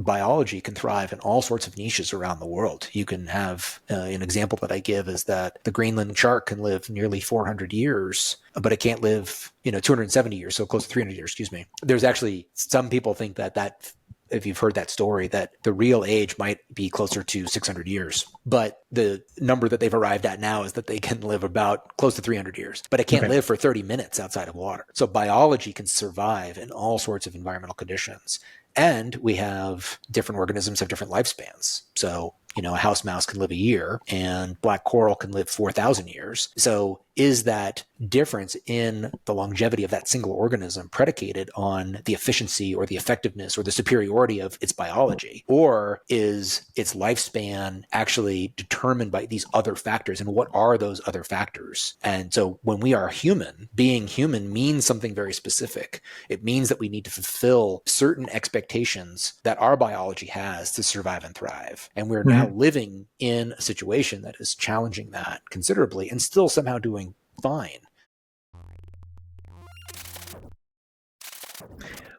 biology can thrive in all sorts of niches around the world. You can have an example that I give is that the Greenland shark can live nearly 400 years, but it can't live, 270 years, so close to 300 years, excuse me. There's actually, some people think that if you've heard that story, that the real age might be closer to 600 years. But the number that they've arrived at now is that they can live about close to 300 years, but it can't live for 30 minutes outside of water. So biology can survive in all sorts of environmental conditions. And we have different organisms have different lifespans. So, a house mouse can live a year and black coral can live 4,000 years. So is that difference in the longevity of that single organism predicated on the efficiency or the effectiveness or the superiority of its biology? Or is its lifespan actually determined by these other factors? And what are those other factors? And so when we are human, being human means something very specific. It means that we need to fulfill certain expectations that our biology has to survive and thrive. And we're now living in a situation that is challenging that considerably and still somehow doing fine.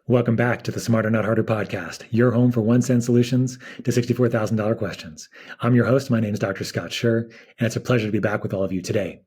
Welcome back to the Smarter Not Harder podcast, your home for 1-cent solutions to $64,000 questions. I'm your host. My name is Dr. Scott Sher, and it's a pleasure to be back with all of you today.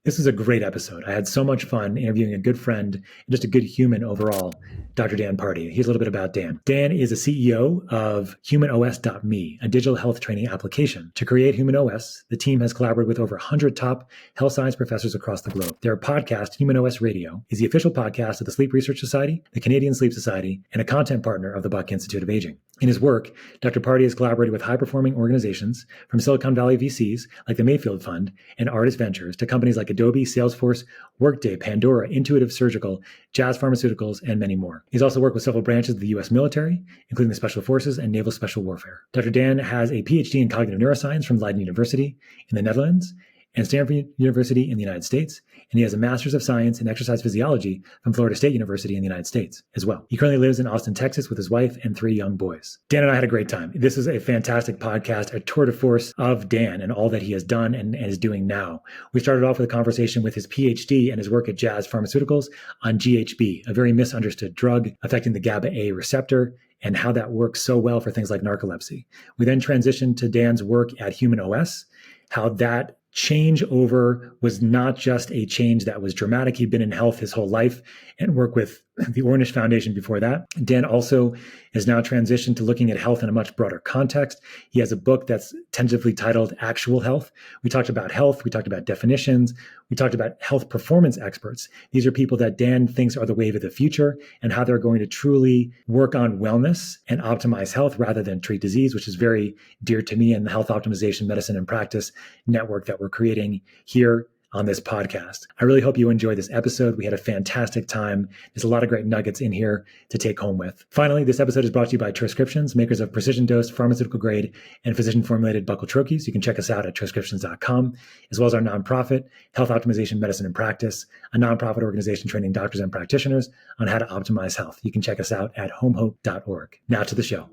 This was a great episode. I had so much fun interviewing a good friend and just a good human overall, Dr. Dan Pardi. Here's a little bit about Dan. Dan is a CEO of HumanOS.me, a digital health training application. To create HumanOS, the team has collaborated with over 100 top health science professors across the globe. Their podcast, HumanOS Radio, is the official podcast of the Sleep Research Society, the Canadian Sleep Society, and a content partner of the Buck Institute of Aging. In his work, Dr. Pardi has collaborated with high-performing organizations from Silicon Valley VCs like the Mayfield Fund and Artis Ventures to companies like Adobe, Salesforce, Workday, Pandora, Intuitive Surgical, Jazz Pharmaceuticals, and many more. He's also worked with several branches of the U.S. military, including the Special Forces and Naval Special Warfare. Dr. Dan has a PhD in cognitive neuroscience from Leiden University in the Netherlands and Stanford University in the United States, and he has a Master's of Science in Exercise Physiology from Florida State University in the United States as well. He currently lives in Austin, Texas with his wife and 3 young boys. Dan and I had a great time. This is a fantastic podcast, a tour de force of Dan and all that he has done and is doing now. We started off with a conversation with his PhD and his work at Jazz Pharmaceuticals on GHB, a very misunderstood drug affecting the GABA A receptor, and how that works so well for things like narcolepsy. We then transitioned to Dan's work at HumanOS, how that changeover was not just a change that was dramatic. He'd been in health his whole life and worked with the Ornish Foundation before that. Dan also has now transitioned to looking at health in a much broader context. He has a book that's tentatively titled Actual Health. We talked about health. We talked about definitions. We talked about health performance experts. These are people that Dan thinks are the wave of the future and how they're going to truly work on wellness and optimize health rather than treat disease, which is very dear to me and the Health Optimization Medicine and Practice network that we're creating here on this podcast. I really hope you enjoyed this episode. We had a fantastic time. There's a lot of great nuggets in here to take home with. Finally, this episode is brought to you by Transcriptions, makers of precision dosed pharmaceutical grade and physician formulated buccal troches. You can check us out at transcriptions.com, as well as our nonprofit, Health Optimization Medicine and Practice, a nonprofit organization training doctors and practitioners on how to optimize health. You can check us out at homehope.org. Now to the show.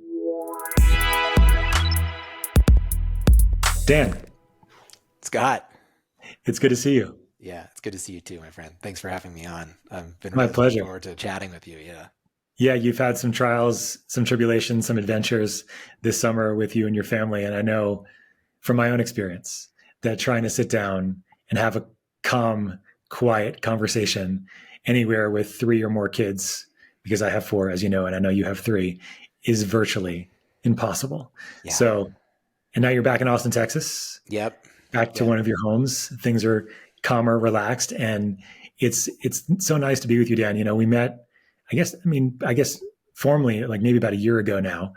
Dan. Scott. It's good to see you. Yeah, it's good to see you too, my friend. Thanks for having me on. I've been my pleasure. Looking forward to chatting with you. Yeah. Yeah, you've had some trials, some tribulations, some adventures this summer with you and your family. And I know from my own experience that trying to sit down and have a calm, quiet conversation anywhere with 3 or more kids, because I have 4, as you know, and I know you have 3, is virtually impossible. Yeah. So, and now you're back in Austin, Texas. Yep. Back to one of your homes. Things are calmer, relaxed, and it's so nice to be with you, Dan. You know, we met, I guess formally, like maybe about a year ago now,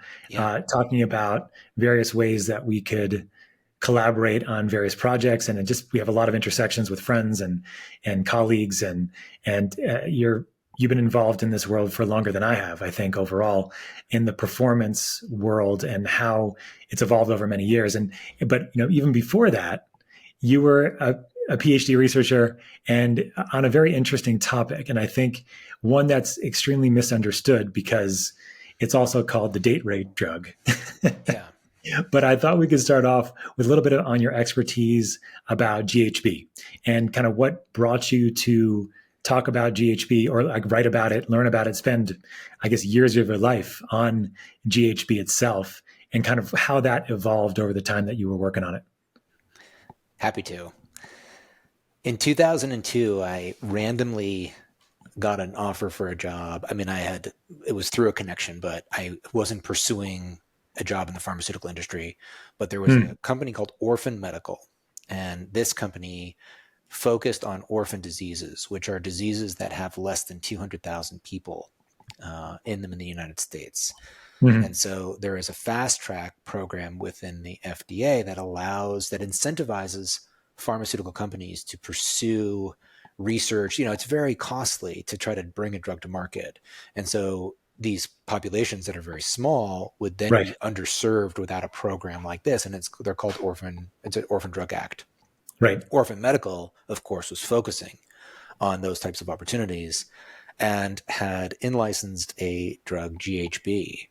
talking about various ways that we could collaborate on various projects, and we have a lot of intersections with friends and colleagues, and you've been involved in this world for longer than I have, I think, overall in the performance world and how it's evolved over many years. But even before that, you were a PhD researcher and on a very interesting topic. And I think one that's extremely misunderstood because it's also called the date rape drug. Yeah. But I thought we could start off with a little bit on your expertise about GHB and kind of what brought you to talk about GHB or like write about it, learn about it, spend, I guess, years of your life on GHB itself and kind of how that evolved over the time that you were working on it. Happy to. In 2002, I randomly got an offer for a job. I mean, it was through a connection, but I wasn't pursuing a job in the pharmaceutical industry. But there was a company called Orphan Medical, and this company focused on orphan diseases, which are diseases that have less than 200,000 people in them in the United States. Mm-hmm. And so there is a fast track program within the FDA that incentivizes pharmaceutical companies to pursue research. It's very costly to try to bring a drug to market. And so these populations that are very small would then Right. be underserved without a program like this. And they're called it's an Orphan Drug Act. Right. Orphan Medical, of course, was focusing on those types of opportunities and had in-licensed a drug, GHB.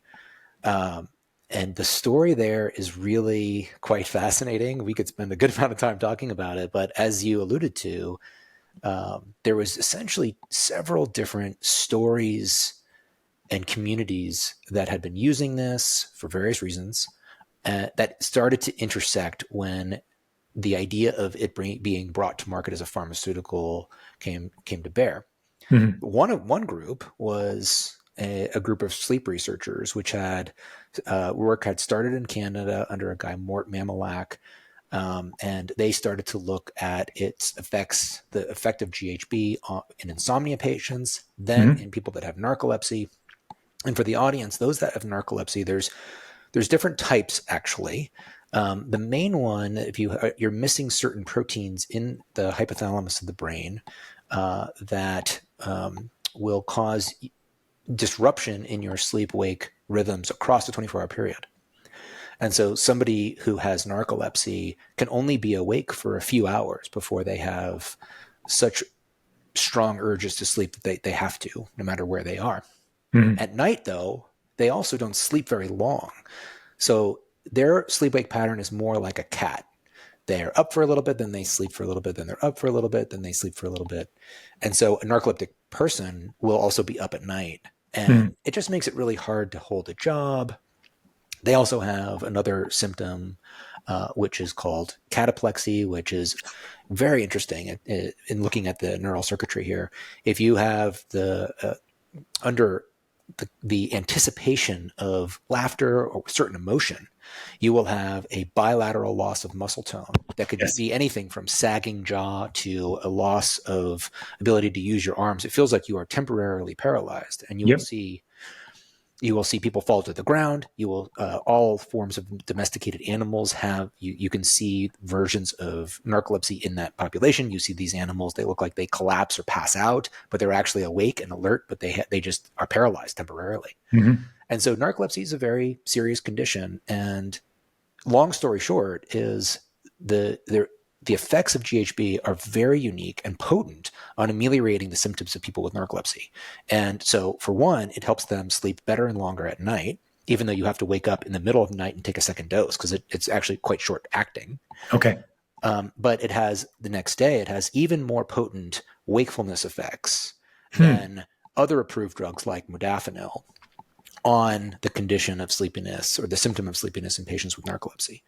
And the story there is really quite fascinating. We could spend a good amount of time talking about it, but as you alluded to, there was essentially several different stories and communities that had been using this for various reasons that started to intersect when the idea of it being brought to market as a pharmaceutical came to bear. Mm-hmm. One group was a group of sleep researchers, which had work had started in Canada under a guy, Mort Mamelak, and they started to look at its effects, the effect of GHB in insomnia patients, then in people that have narcolepsy. And for the audience, those that have narcolepsy, there's different types actually. The main one, if you're missing certain proteins in the hypothalamus of the brain that will cause disruption in your sleep-wake rhythms across the 24-hour period. And so somebody who has narcolepsy can only be awake for a few hours before they have such strong urges to sleep that they have to, no matter where they are. Mm-hmm. At night, though, they also don't sleep very long. So their sleep-wake pattern is more like a cat. They're up for a little bit, then they sleep for a little bit, then they're up for a little bit, then they sleep for a little bit. And so a narcoleptic person will also be up at night. And it just makes it really hard to hold a job. They also have another symptom, which is called cataplexy, which is very interesting in looking at the neural circuitry here. If you have under the anticipation of laughter or certain emotion, you will have a bilateral loss of muscle tone that could be anything from sagging jaw to a loss of ability to use your arms. It feels like you are temporarily paralyzed, and you will see people fall to the ground. You will all forms of domesticated animals have you can see versions of narcolepsy in that population. You see these animals; they look like they collapse or pass out, but they're actually awake and alert, but they just are paralyzed temporarily. Mm-hmm. And so narcolepsy is a very serious condition. And long story short is the effects of GHB are very unique and potent on ameliorating the symptoms of people with narcolepsy. And so for one, it helps them sleep better and longer at night, even though you have to wake up in the middle of the night and take a second dose because it's actually quite short acting. Okay. But it has the next day, it has even more potent wakefulness effects than other approved drugs like modafinil on the condition of sleepiness or the symptom of sleepiness in patients with narcolepsy.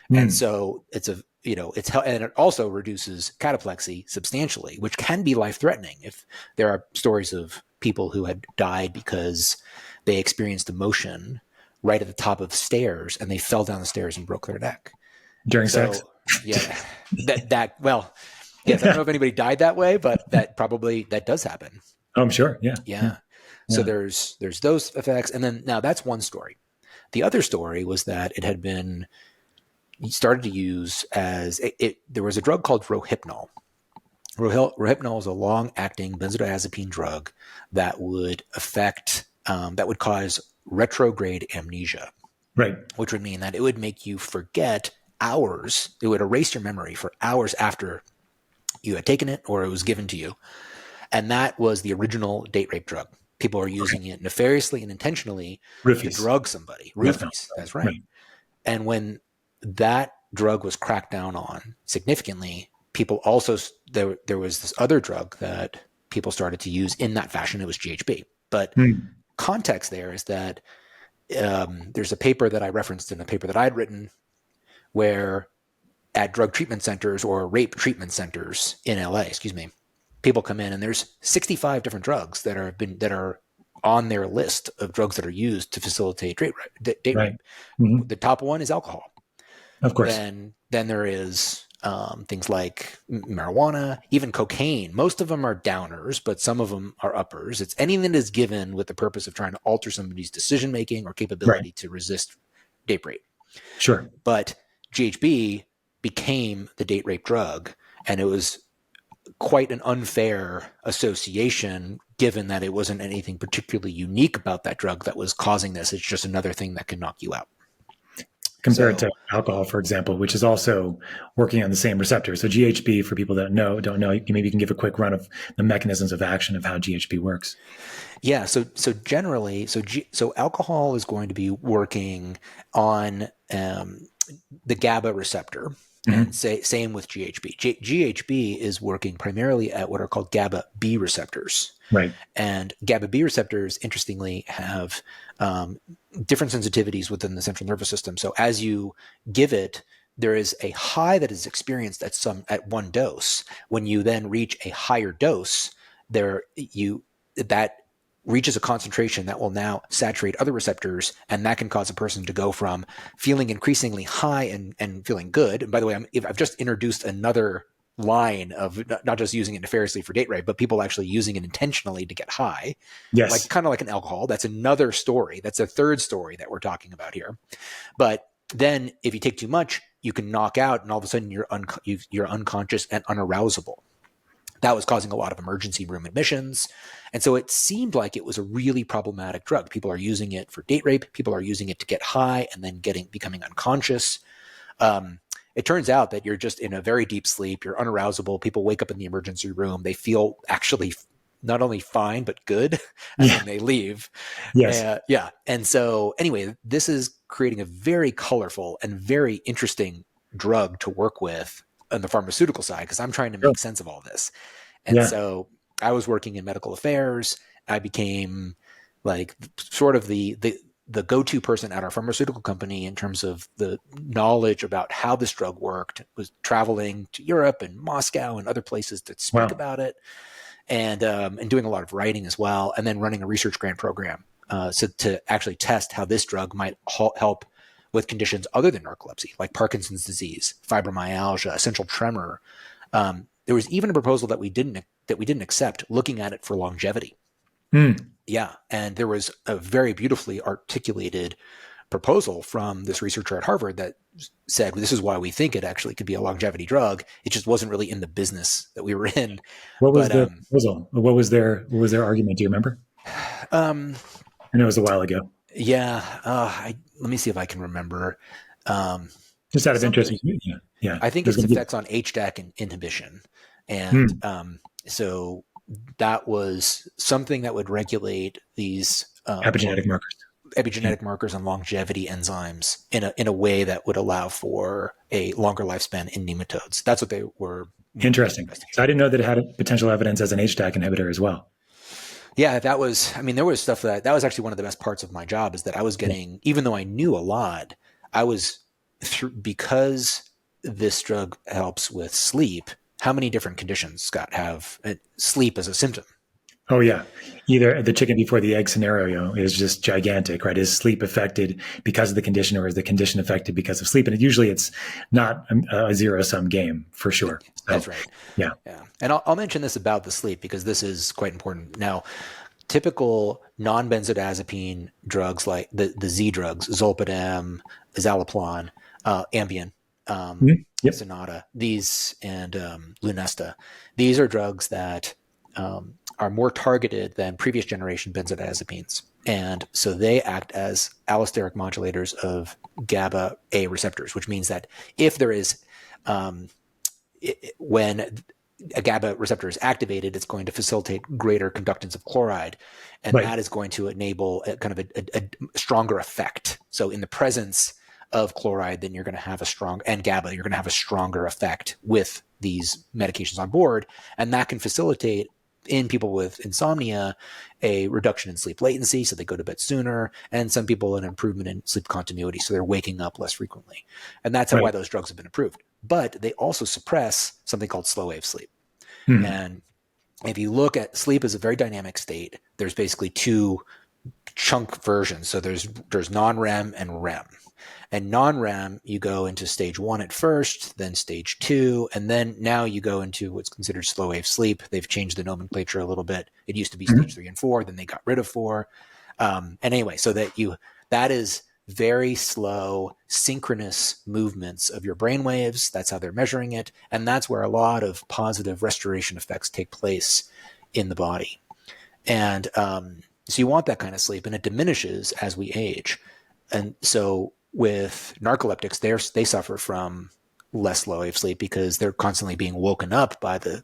And so and it also reduces cataplexy substantially, which can be life-threatening. If there are stories of people who had died because they experienced emotion right at the top of stairs and they fell down the stairs and broke their neck. During sex? Yeah, yes, I don't know if anybody died that way, but that does happen. Oh, I'm sure. Yeah. Yeah. So there's those effects. And then now that's one story. The other story was that it had been started to use there was a drug called Rohypnol. Rohypnol is a long-acting benzodiazepine drug that would cause retrograde amnesia. Right. Which would mean that it would make you forget hours. It would erase your memory for hours after you had taken it or it was given to you. And that was the original date rape drug. People are using it nefariously and intentionally to drug somebody. Roofies, that's right. And when that drug was cracked down on significantly, people also there was this other drug that people started to use in that fashion, it was GHB. But context there is that there's a paper that I referenced in a paper that I'd written where at drug treatment centers or rape treatment centers in LA, people come in and there's 65 different drugs that are on their list of drugs that are used to facilitate date rape. The top one is alcohol. Of course. Then there is things like marijuana, even cocaine. Most of them are downers, but some of them are uppers. It's anything that is given with the purpose of trying to alter somebody's decision making or capability to resist date rape. Sure. But GHB became the date rape drug, and it was quite an unfair association given that it wasn't anything particularly unique about that drug that was causing this. It's just another thing that can knock you out. Compared to alcohol, for example, which is also working on the same receptor. So GHB, for people that don't know, maybe you can give a quick run of the mechanisms of action of how GHB works. Yeah. So generally, so alcohol is going to be working on the GABA receptor. And same with GHB. GHB is working primarily at what are called GABA B receptors. Right. And GABA B receptors, interestingly, have different sensitivities within the central nervous system. So as you give it, there is a high that is experienced at one dose. When you then reach a higher dose, that reaches a concentration that will now saturate other receptors, and that can cause a person to go from feeling increasingly high and feeling good. And by the way, I've just introduced another line of not just using it nefariously for date rape, but people actually using it intentionally to get high. Yes. Kind of like an alcohol. That's another story. That's a third story that we're talking about here. But then if you take too much, you can knock out, and all of a sudden you're unconscious and unarousable. That was causing a lot of emergency room admissions. And so it seemed like it was a really problematic drug. People are using it for date rape. People are using it to get high and then becoming unconscious. It turns out that you're just in a very deep sleep. You're unarousable. People wake up in the emergency room. They feel actually not only fine, but good. And then they leave. Yes. And so anyway, this is creating a very colorful and very interesting drug to work with on the pharmaceutical side, because I'm trying to make sense of all this. And so I was working in medical affairs. I became like sort of the go-to person at our pharmaceutical company in terms of the knowledge about how this drug worked. Was traveling to Europe and Moscow and other places to speak about it, and doing a lot of writing as well, and then running a research grant program so to actually test how this drug might help with conditions other than narcolepsy, like Parkinson's disease, fibromyalgia, essential tremor. There was even a proposal that we didn't accept, looking at it for longevity. Yeah, and there was a very beautifully articulated proposal from this researcher at Harvard that said, this is why we think it actually could be a longevity drug. It just wasn't really in the business that we were in. What was the proposal? What was their argument? Do you remember? I know it was a while ago. Yeah. Let me see if I can remember. Just out of interest. Yeah. I think it's effects on HDAC inhibition. And so that was something that would regulate these epigenetic markers and longevity enzymes in a way that would allow for a longer lifespan in nematodes. That's what they were. Interesting. So I didn't know that it had potential evidence as an HDAC inhibitor as well. Yeah, there was stuff that was actually one of the best parts of my job, is that I was getting, even though I knew a lot, I was because this drug helps with sleep. How many different conditions, Scott, have sleep as a symptom? Oh, yeah. Either the chicken before the egg scenario is just gigantic, right? Is sleep affected because of the condition, or is the condition affected because of sleep? And usually it's not a zero-sum game, for sure. So, that's right. Yeah. And I'll mention this about the sleep because this is quite important. Now, typical non-benzodiazepine drugs like the Z drugs, zolpidem, zaloplan, Ambien, Sonata, these and Lunesta, these are drugs that are more targeted than previous generation benzodiazepines. And so they act as allosteric modulators of GABA A receptors, which means that if there is, when a GABA receptor is activated, it's going to facilitate greater conductance of chloride. And that is going to enable a kind of a stronger effect. So in the presence of chloride, then you're going to have and GABA, you're going to have a stronger effect with these medications on board. And that can facilitate in people with insomnia, a reduction in sleep latency, so they go to bed sooner, and some people an improvement in sleep continuity, so they're waking up less frequently. And that's why those drugs have been approved. But they also suppress something called slow wave sleep. And if you look at sleep as a very dynamic state, there's basically two chunk versions. So there's non-REM and REM. And non-REM, you go into stage 1 at first, then stage 2, and then now you go into what's considered slow wave sleep. They've changed the nomenclature a little bit. It used to be stage 3 and 4, then they got rid of 4. And anyway, so that is very slow, synchronous movements of your brain waves. That's how they're measuring it. And that's where a lot of positive restoration effects take place in the body. And so you want that kind of sleep, and it diminishes as we age. And so with narcoleptics, they suffer from less slow wave sleep because they're constantly being woken up by the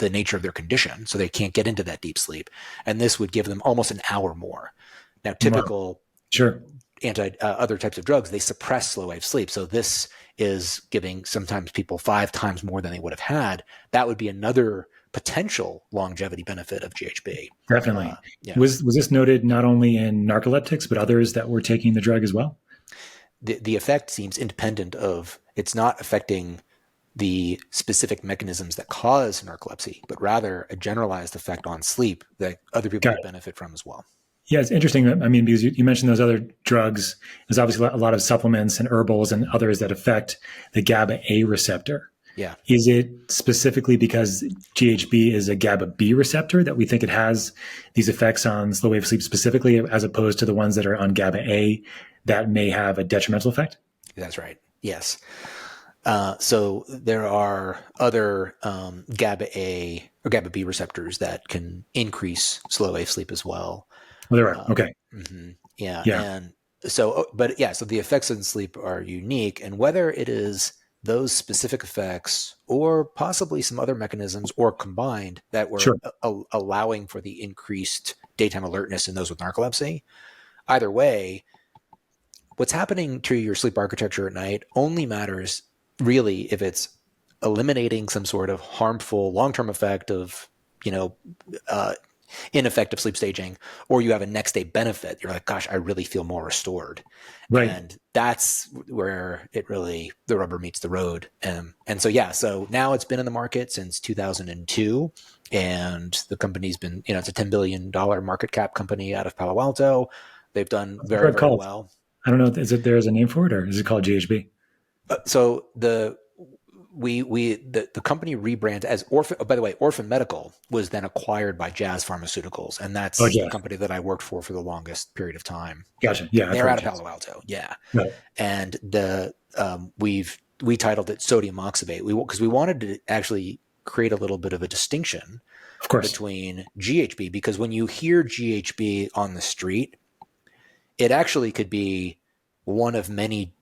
nature of their condition, so they can't get into that deep sleep. And this would give them almost an hour more. Now, typical other types of drugs, they suppress slow wave sleep. So this is giving sometimes people 5 times more than they would have had. That would be another potential longevity benefit of GHB. Definitely. Was this noted not only in narcoleptics, but others that were taking the drug as well? The effect seems independent of, it's not affecting the specific mechanisms that cause narcolepsy, but rather a generalized effect on sleep that other people would benefit from as well. Yeah, it's interesting. I mean, because you mentioned those other drugs, there's obviously a lot of supplements and herbals and others that affect the GABA A receptor. Yeah. Is it specifically because GHB is a GABA B receptor that we think it has these effects on slow wave sleep specifically, as opposed to the ones that are on GABA A that may have a detrimental effect? That's right. Yes. So there are other GABA A or GABA B receptors that can increase slow wave sleep as well. Well, there are. Okay. Yeah. And so, so the effects on sleep are unique, and whether it is those specific effects or possibly some other mechanisms or combined that were allowing for the increased daytime alertness in those with narcolepsy, either way, what's happening to your sleep architecture at night only matters really if it's eliminating some sort of harmful long-term effect of, ineffective sleep staging, or you have a next day benefit. You're like, gosh, I really feel more restored. Right. And that's where the rubber meets the road. And so now it's been in the market since 2002, and the company's been, it's a $10 billion market cap company out of Palo Alto. They've done very, very well. I don't know. There's a name for it, or is it called GHB? So the company rebranded as Orphan. Oh, by the way, Orphan Medical was then acquired by Jazz Pharmaceuticals, and that's the company that I worked for the longest period of time. Gotcha. Yeah, they're out of Palo Alto. Yeah, right. And we titled it Sodium Oxybate because we wanted to actually create a little bit of a distinction, of course, between GHB, because when you hear GHB on the street, it actually could be one of many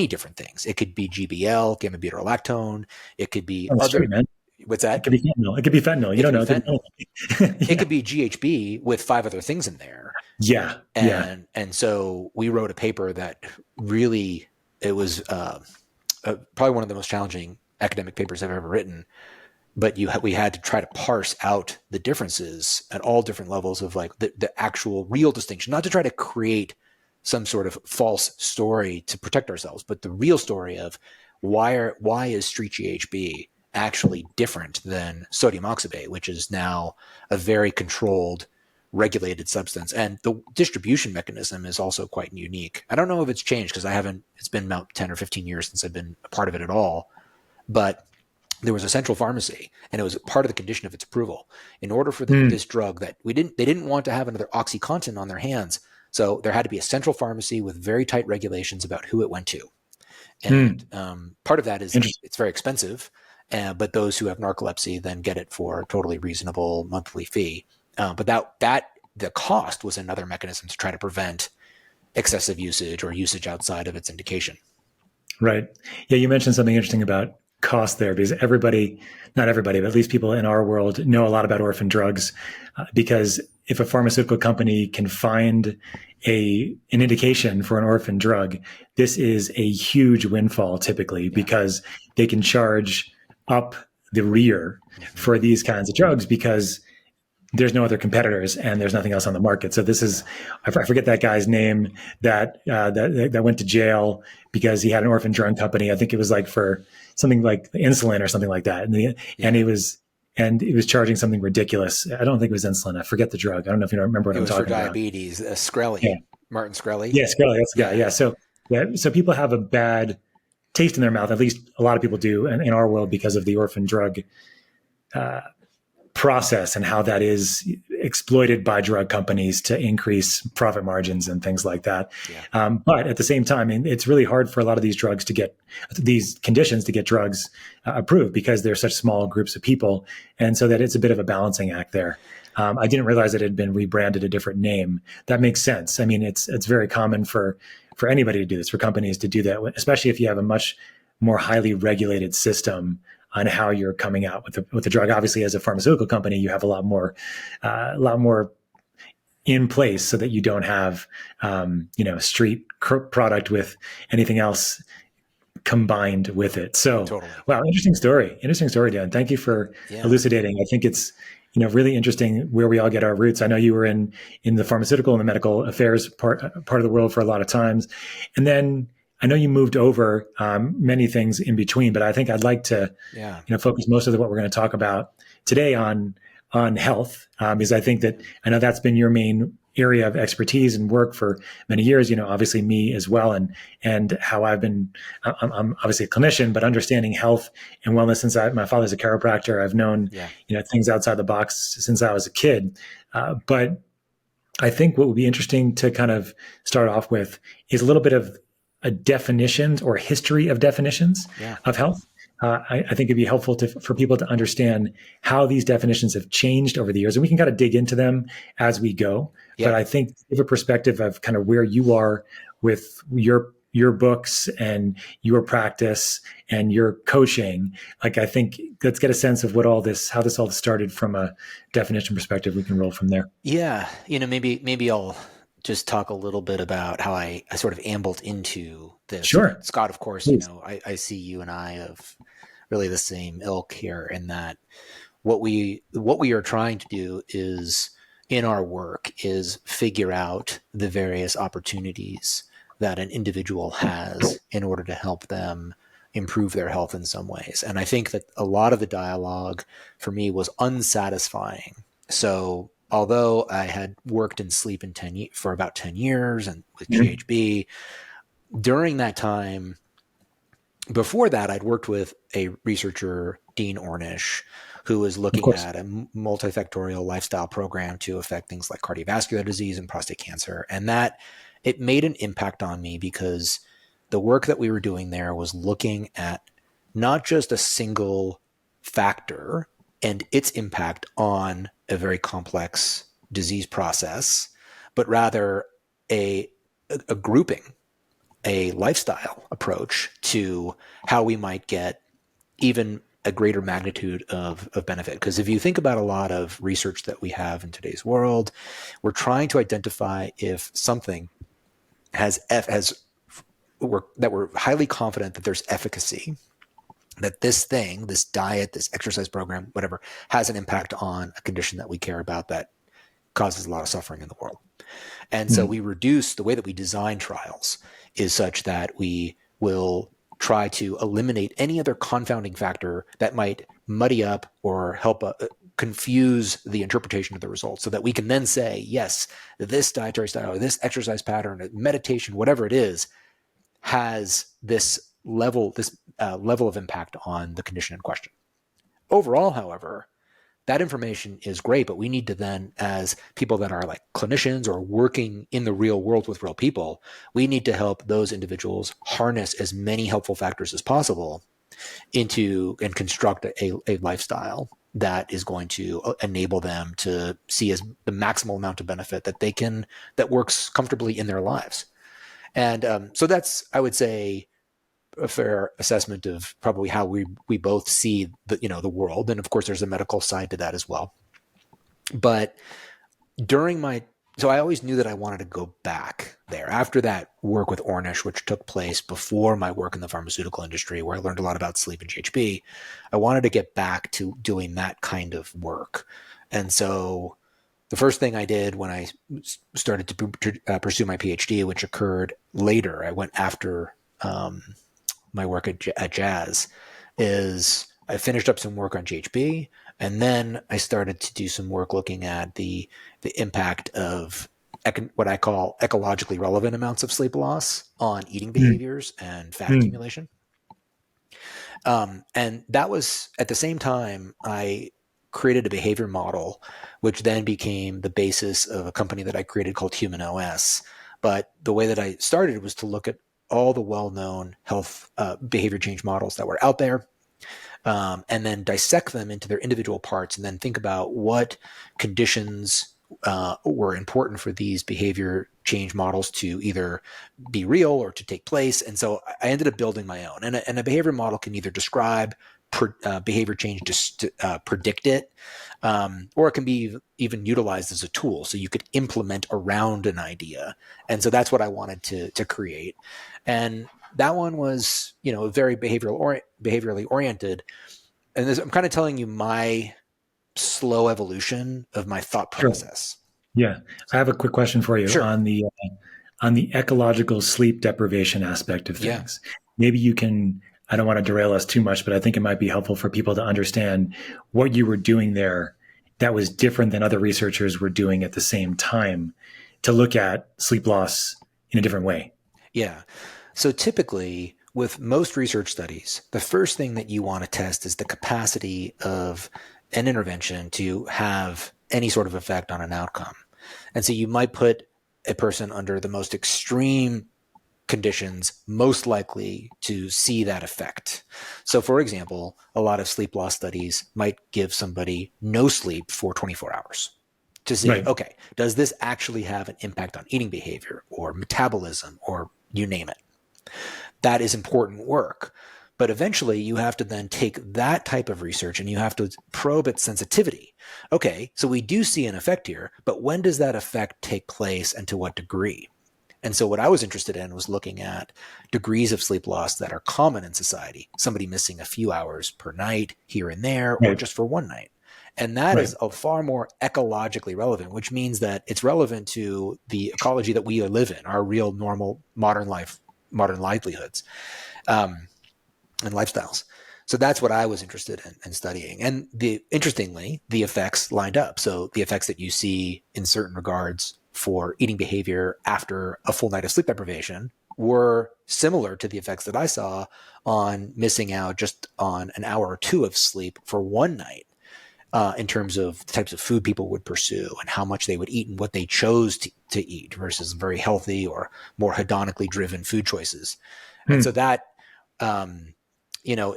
different things. It could be GBL, gamma butyrolactone. It could be other. Straight, man. What's that? It could be fentanyl. It could be fentanyl. You don't know. It could be GHB with 5 other things in there. Yeah. And so we wrote a paper that really, it was probably one of the most challenging academic papers I've ever written. But we had to try to parse out the differences at all different levels of like the actual real distinction, not to try to create some sort of false story to protect ourselves, but the real story of why is street GHB actually different than sodium oxybate, which is now a very controlled, regulated substance. And the distribution mechanism is also quite unique. I don't know if it's changed because it's been about 10 or 15 years since I've been a part of it at all, but there was a central pharmacy, and it was part of the condition of its approval. In order for this drug that they didn't want to have another OxyContin on their hands. So there had to be a central pharmacy with very tight regulations about who it went to. And part of that is it's very expensive, but those who have narcolepsy then get it for a totally reasonable monthly fee. But the cost was another mechanism to try to prevent excessive usage or usage outside of its indication. Right. Yeah, you mentioned something interesting about cost there, because not everybody, but at least people in our world know a lot about orphan drugs, because if a pharmaceutical company can find an indication for an orphan drug, this is a huge windfall typically, because they can charge up the rear for these kinds of drugs, because there's no other competitors and there's nothing else on the market. So this is, I forget that guy's name that went to jail because he had an orphan drug company. I think it was like for something like insulin or something like that. And he was charging something ridiculous. I don't think it was insulin. I forget the drug. I don't know if you remember what I'm talking about. It was for diabetes. Skrelly, yeah. Martin Skrelly. Yeah, Skrelly, that's the guy. Yeah. So people have a bad taste in their mouth. At least a lot of people do in our world because of the orphan drug process and how that is exploited by drug companies to increase profit margins and things like that. Yeah. But at the same time, it's really hard for a lot of these conditions to get drugs approved because they're such small groups of people. And so that it's a bit of a balancing act there. I didn't realize it had been rebranded a different name. That makes sense. I mean, it's very common for anybody to do this, for companies to do that, especially if you have a much more highly regulated system on how you're coming out with the drug. Obviously, as a pharmaceutical company, you have a lot more in place so that you don't have street product with anything else combined with it. So, totally. Wow, interesting story, Dan. Thank you for elucidating. I think it's really interesting where we all get our roots. I know you were in the pharmaceutical and the medical affairs part of the world for a lot of times, and then I know you moved over many things in between, but I think I'd like to focus most of what we're going to talk about today on health, because I think that I know that's been your main area of expertise and work for many years. Obviously me as well, and how I'm obviously a clinician, but understanding health and wellness since my father's a chiropractor. I've known things outside the box since I was a kid, but I think what would be interesting to kind of start off with is a little bit of a definitions or history of definitions of health. I think it'd be helpful for people to understand how these definitions have changed over the years, and we can kind of dig into them as we go. But I think give a perspective of kind of where you are with your books and your practice and your coaching. Like, I think let's get a sense of how this all started from a definition perspective. We can roll from there. Yeah, maybe I'll just talk a little bit about how I sort of ambled into this. Sure. Scott, of course, please. I see you and I of really the same ilk here in that what we are trying to do is in our work is figure out the various opportunities that an individual has in order to help them improve their health in some ways. And I think that a lot of the dialogue for me was unsatisfying. So although I had worked in sleep for about 10 years and with GHB, during that time, before that, I'd worked with a researcher, Dean Ornish, who was looking at a multifactorial lifestyle program to affect things like cardiovascular disease and prostate cancer. And that it made an impact on me because the work that we were doing there was looking at not just a single factor and its impact on a very complex disease process, but rather a grouping, a lifestyle approach to how we might get even a greater magnitude of benefit. Because if you think about a lot of research that we have in today's world, we're trying to identify if something that we're highly confident that there's efficacy, that this thing, this diet, this exercise program, whatever, has an impact on a condition that we care about that causes a lot of suffering in the world. And so we reduce the way that we design trials is such that we will try to eliminate any other confounding factor that might muddy up or help confuse the interpretation of the results, so that we can then say, yes, this dietary style or this exercise pattern, meditation, whatever it is, has this level of impact on the condition in question. Overall, however, that information is great, but we need to then, as people that are like clinicians or working in the real world with real people, we need to help those individuals harness as many helpful factors as possible into and construct a lifestyle that is going to enable them to see as the maximal amount of benefit that works comfortably in their lives. And so that's, I would say, a fair assessment of probably how we both see the world. And of course there's a medical side to that as well. But so I always knew that I wanted to go back there after that work with Ornish, which took place before my work in the pharmaceutical industry, where I learned a lot about sleep and GHB. I wanted to get back to doing that kind of work. And so the first thing I did when I started to pursue my PhD, which occurred later, I went after my work at Jazz, is I finished up some work on GHB, and then I started to do some work looking at the impact of what I call ecologically relevant amounts of sleep loss on eating behaviors and fat accumulation. And that was at the same time I created a behavior model, which then became the basis of a company that I created called Human OS. But the way that I started was to look at all the well-known health behavior change models that were out there, and then dissect them into their individual parts, and then think about what conditions were important for these behavior change models to either be real or to take place. And so I ended up building my own. And a behavior model can either describe behavior change, just predict it, or it can be even utilized as a tool. So you could implement around an idea. And so that's what I wanted to create. And that one was, very behaviorally oriented. And I'm kind of telling you my slow evolution of my thought process. Sure. Yeah. I have a quick question for you. Sure. On the ecological sleep deprivation aspect of things. Yeah. Maybe you can, I don't want to derail us too much, but I think it might be helpful for people to understand what you were doing there that was different than other researchers were doing at the same time to look at sleep loss in a different way. Yeah. So typically with most research studies, the first thing that you want to test is the capacity of an intervention to have any sort of effect on an outcome. And so you might put a person under the most extreme conditions most likely to see that effect. So for example, a lot of sleep loss studies might give somebody no sleep for 24 hours to see, right, okay, does this actually have an impact on eating behavior or metabolism or you name it? That is important work. But eventually you have to then take that type of research and you have to probe its sensitivity. Okay, so we do see an effect here, but when does that effect take place and to what degree? And so what I was interested in was looking at degrees of sleep loss that are common in society, somebody missing a few hours per night here and there, right, or just for one night. And that, right, is a far more ecologically relevant, which means that it's relevant to the ecology that we live in, our real normal modern life, modern livelihoods. And lifestyles. So that's what I was interested in studying. And interestingly, the effects lined up. So the effects that you see in certain regards for eating behavior after a full night of sleep deprivation were similar to the effects that I saw on missing out just on an hour or two of sleep for one night, in terms of the types of food people would pursue and how much they would eat and what they chose to eat versus very healthy or more hedonically driven food choices. And so that,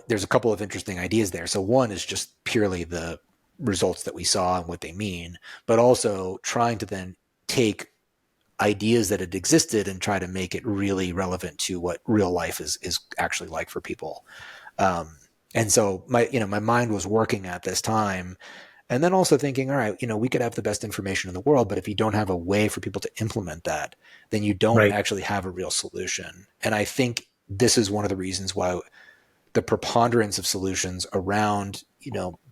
there's a couple of interesting ideas there. So one is just purely the results that we saw and what they mean, but also trying to then take ideas that had existed and try to make it really relevant to what real life is actually like for people. And so my mind was working at this time, and then also thinking, all right, we could have the best information in the world, but if you don't have a way for people to implement that, then you don't, right, actually have a real solution. And I think this is one of the reasons why the preponderance of solutions around,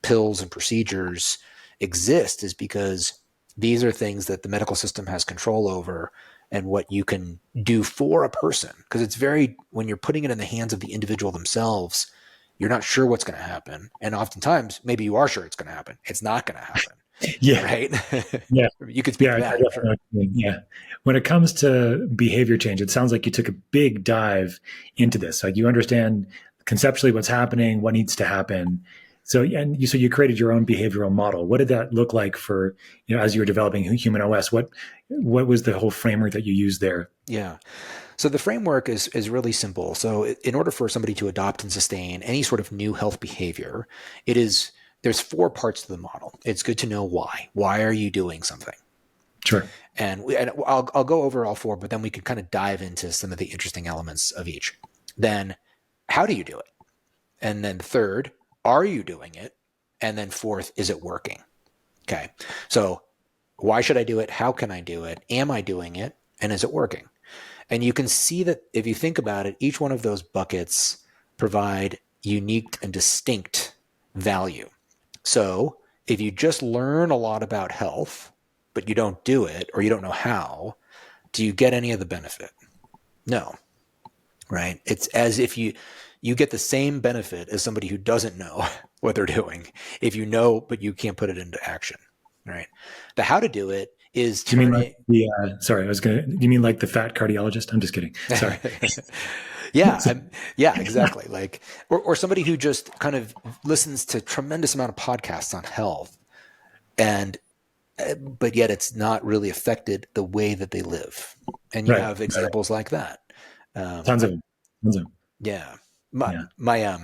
pills and procedures exist, is because these are things that the medical system has control over and what you can do for a person. Because it's when you're putting it in the hands of the individual themselves, you're not sure what's going to happen. And oftentimes, maybe you are sure it's going to happen. It's not going to happen. Yeah. Right? Yeah. You could speak to that. Sure. Yeah. When it comes to behavior change, it sounds like you took a big dive into this. Like you understand conceptually what's happening, what needs to happen. So you created your own behavioral model. What did that look like for, as you were developing Human OS? What was the whole framework that you used there? Yeah. So the framework is really simple. So in order for somebody to adopt and sustain any sort of new health behavior, there's 4 parts to the model. It's good to know why. Why are you doing something? Sure. And I'll go over all 4, but then we could kind of dive into some of the interesting elements of each. Then, how do you do it? And then third, are you doing it? And then fourth, is it working? Okay. So why should I do it? How can I do it? Am I doing it? And is it working? And you can see that if you think about it, each one of those buckets provide unique and distinct value. So if you just learn a lot about health, but you don't do it or you don't know how, do you get any of the benefit? No, right? It's as if you get the same benefit as somebody who doesn't know what they're doing if you know, but you can't put it into action, right? The how to do it is Do you mean like turning. sorry, do you mean like the fat cardiologist? I'm just kidding. Sorry. Yeah, exactly. Like, or somebody who just kind of listens to tremendous amount of podcasts on health, and but yet it's not really affected the way that they live. And you Right. have examples like that. Tons of them. Tons of them. Yeah, my Yeah. my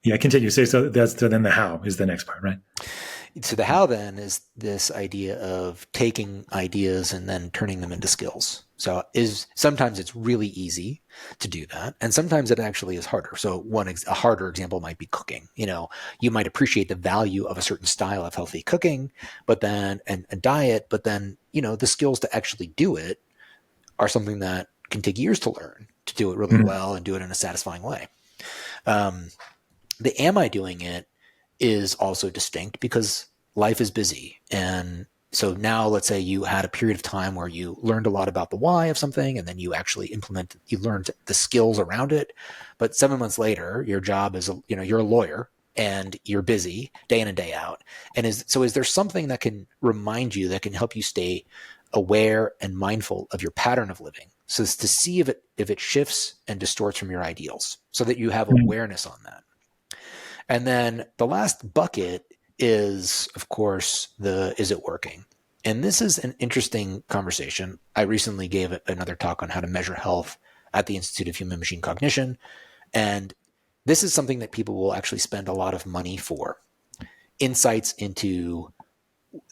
Yeah, continue. So then the how is the next part, right? So the how then is this idea of taking ideas and then turning them into skills. So sometimes it's really easy to do that, and sometimes it actually is harder. So a harder example might be cooking. You might appreciate the value of a certain style of healthy cooking, but then and diet, but then the skills to actually do it are something that can take years to learn to do it really well and do it in a satisfying way. The am I doing it is also distinct because life is busy. And so now let's say you had a period of time where you learned a lot about the why of something, and then you actually you learned the skills around it. But 7 months later, your job is, you're a lawyer and you're busy day in and day out. And is there something that can remind you, that can help you stay aware and mindful of your pattern of living? So it's to see if it shifts and distorts from your ideals so that you have awareness on that. And then the last bucket is, of course, is it working? And this is an interesting conversation. I recently gave another talk on how to measure health at the Institute of Human Machine Cognition. And this is something that people will actually spend a lot of money for. Insights into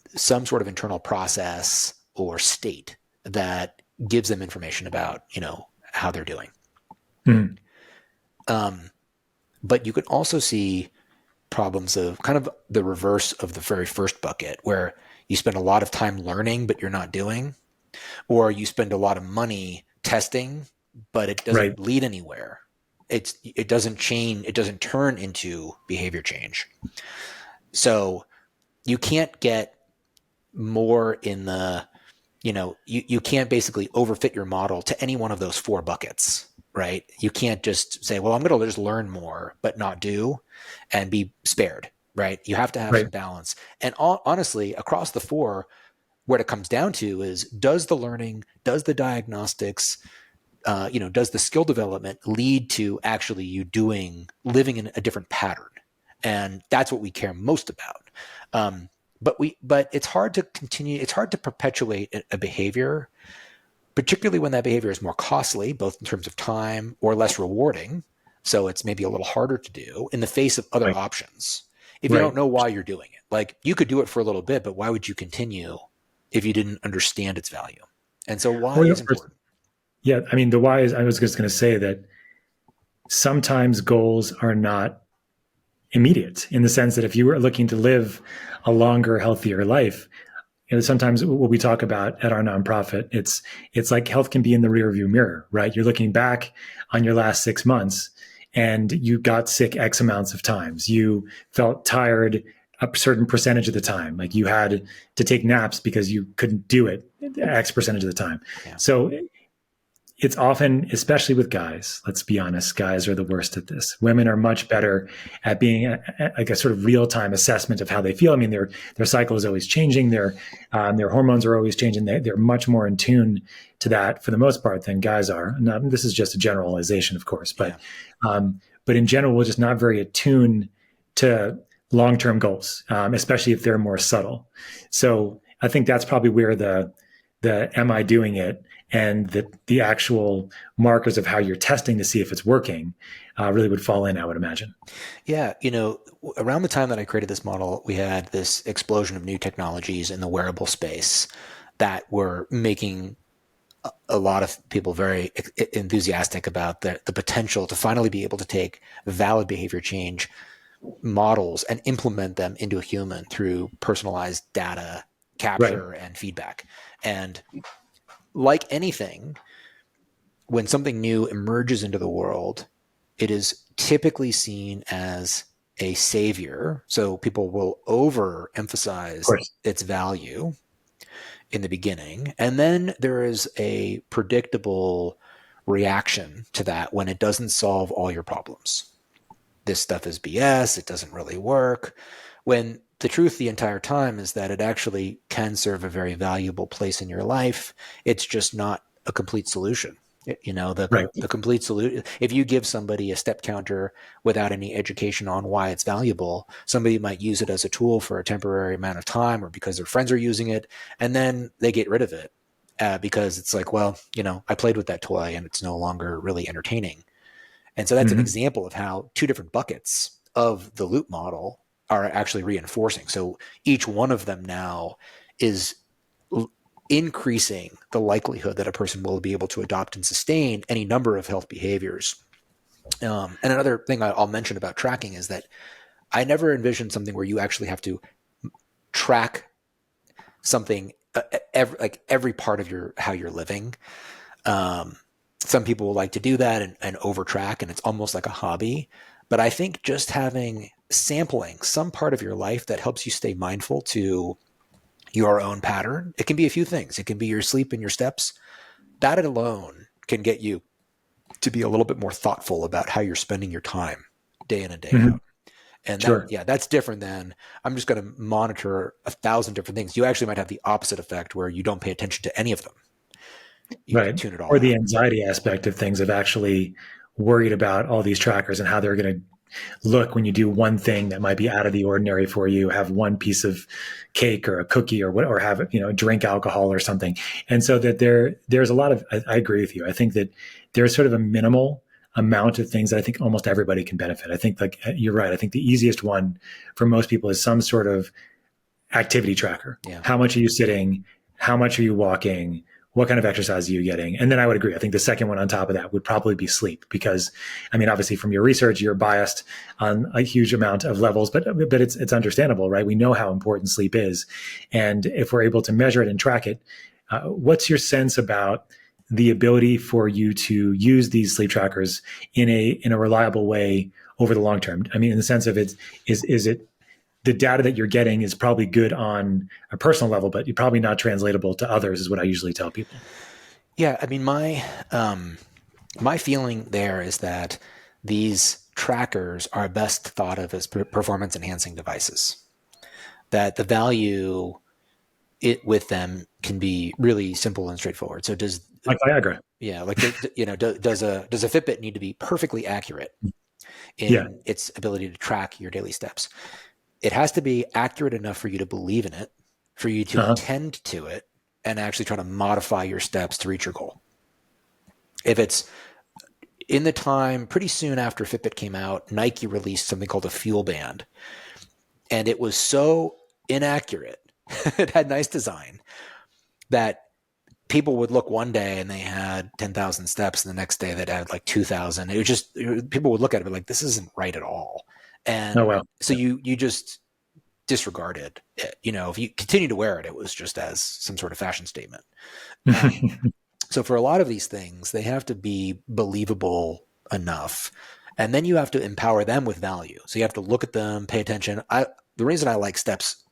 some sort of internal process or state that gives them information about, how they're doing. But you can also see problems of kind of the reverse of the very first bucket, where you spend a lot of time learning, but you're not doing, or you spend a lot of money testing, but it doesn't lead anywhere. It doesn't change. It doesn't turn into behavior change. So you can't get more in the, you can't basically overfit your model to any one of those four buckets, right? You can't just say, well, I'm going to just learn more, but not do and be spared, right? You have to have some balance. And honestly, across the four, what it comes down to is, does the learning, does the diagnostics, does the skill development lead to actually you living in a different pattern? And that's what we care most about. But it's hard to continue. It's hard to perpetuate a behavior, particularly when that behavior is more costly, both in terms of time or less rewarding. So it's maybe a little harder to do in the face of other options. If you don't know why you're doing it, like you could do it for a little bit, but why would you continue if you didn't understand its value? And so why is important. Yeah. I mean, the why is, I was just going to say that sometimes goals are not immediate, in the sense that if you were looking to live a longer, healthier life, sometimes what we talk about at our nonprofit, it's like health can be in the rearview mirror, right? You're looking back on your last 6 months and you got sick X amounts of times. You felt tired a certain percentage of the time. Like you had to take naps because you couldn't do it X percentage of the time. Yeah. So it's often, especially with guys, let's be honest, guys are the worst at this. Women are much better at being like a sort of real-time assessment of how they feel. I mean, their cycle is always changing. Their hormones are always changing. They're much more in tune to that for the most part than guys are. Now, this is just a generalization, of course, but in general, we're just not very attuned to long-term goals, especially if they're more subtle. So I think that's probably where the am I doing it and the actual markers of how you're testing to see if it's working really would fall in, I would imagine. Yeah. Around the time that I created this model, we had this explosion of new technologies in the wearable space that were making a lot of people very enthusiastic about the potential to finally be able to take valid behavior change models and implement them into a human through personalized data capture and feedback. And like anything, when something new emerges into the world, it is typically seen as a savior. So people will overemphasize its value in the beginning. And then there is a predictable reaction to that when it doesn't solve all your problems. This stuff is BS. It doesn't really work. When the truth the entire time is that it actually can serve a very valuable place in your life. It's just not a complete solution. The complete solution. If you give somebody a step counter without any education on why it's valuable, somebody might use it as a tool for a temporary amount of time or because their friends are using it, and then they get rid of it because it's like, well, I played with that toy and it's no longer really entertaining. And so that's an example of how two different buckets of the loop model are actually reinforcing. So each one of them now is increasing the likelihood that a person will be able to adopt and sustain any number of health behaviors. And another thing I'll mention about tracking is that I never envisioned something where you actually have to track something, every part of how you're living. Some people will like to do that and over track, and it's almost like a hobby. But I think just sampling some part of your life that helps you stay mindful to your own pattern. It can be a few things. It can be your sleep and your steps. That alone can get you to be a little bit more thoughtful about how you're spending your time day in and day out. And that's different than I'm just going to monitor 1,000 different things. You actually might have the opposite effect where you don't pay attention to any of them. You can tune it all or the out. anxiety aspect of things, of actually worried about all these trackers and how they're going to look when you do one thing that might be out of the ordinary for you, have one piece of cake or a cookie or have, drink alcohol or something. And so that there's a lot of, I agree with you. I think that there's sort of a minimal amount of things that I think almost everybody can benefit. I think you're right. I think the easiest one for most people is some sort of activity tracker. Yeah. How much are you sitting? How much are you walking? What kind of exercise are you getting? And then I would agree. I think the second one on top of that would probably be sleep, because obviously from your research, you're biased on a huge amount of levels, but it's understandable, right? We know how important sleep is. And if we're able to measure it and track it, what's your sense about the ability for you to use these sleep trackers in a reliable way over the long term? In the sense of is it the data that you're getting is probably good on a personal level, but you're probably not translatable to others, is what I usually tell people. Yeah. My feeling there is that these trackers are best thought of as performance enhancing devices, that the value with them can be really simple and straightforward. So like Viagra. Yeah. Does a Fitbit need to be perfectly accurate in its ability to track your daily steps? It has to be accurate enough for you to believe in it, for you to attend to it, and actually try to modify your steps to reach your goal. If it's in the time, pretty soon after Fitbit came out, Nike released something called a Fuel Band. And it was so inaccurate, it had nice design, that people would look one day and they had 10,000 steps, and the next day they'd had like 2,000. People would look at it and be like, this isn't right at all. And so you just disregarded it. If you continue to wear it, it was just as some sort of fashion statement. So for a lot of these things, they have to be believable enough. And then you have to empower them with value. So you have to look at them, pay attention. The reason I like steps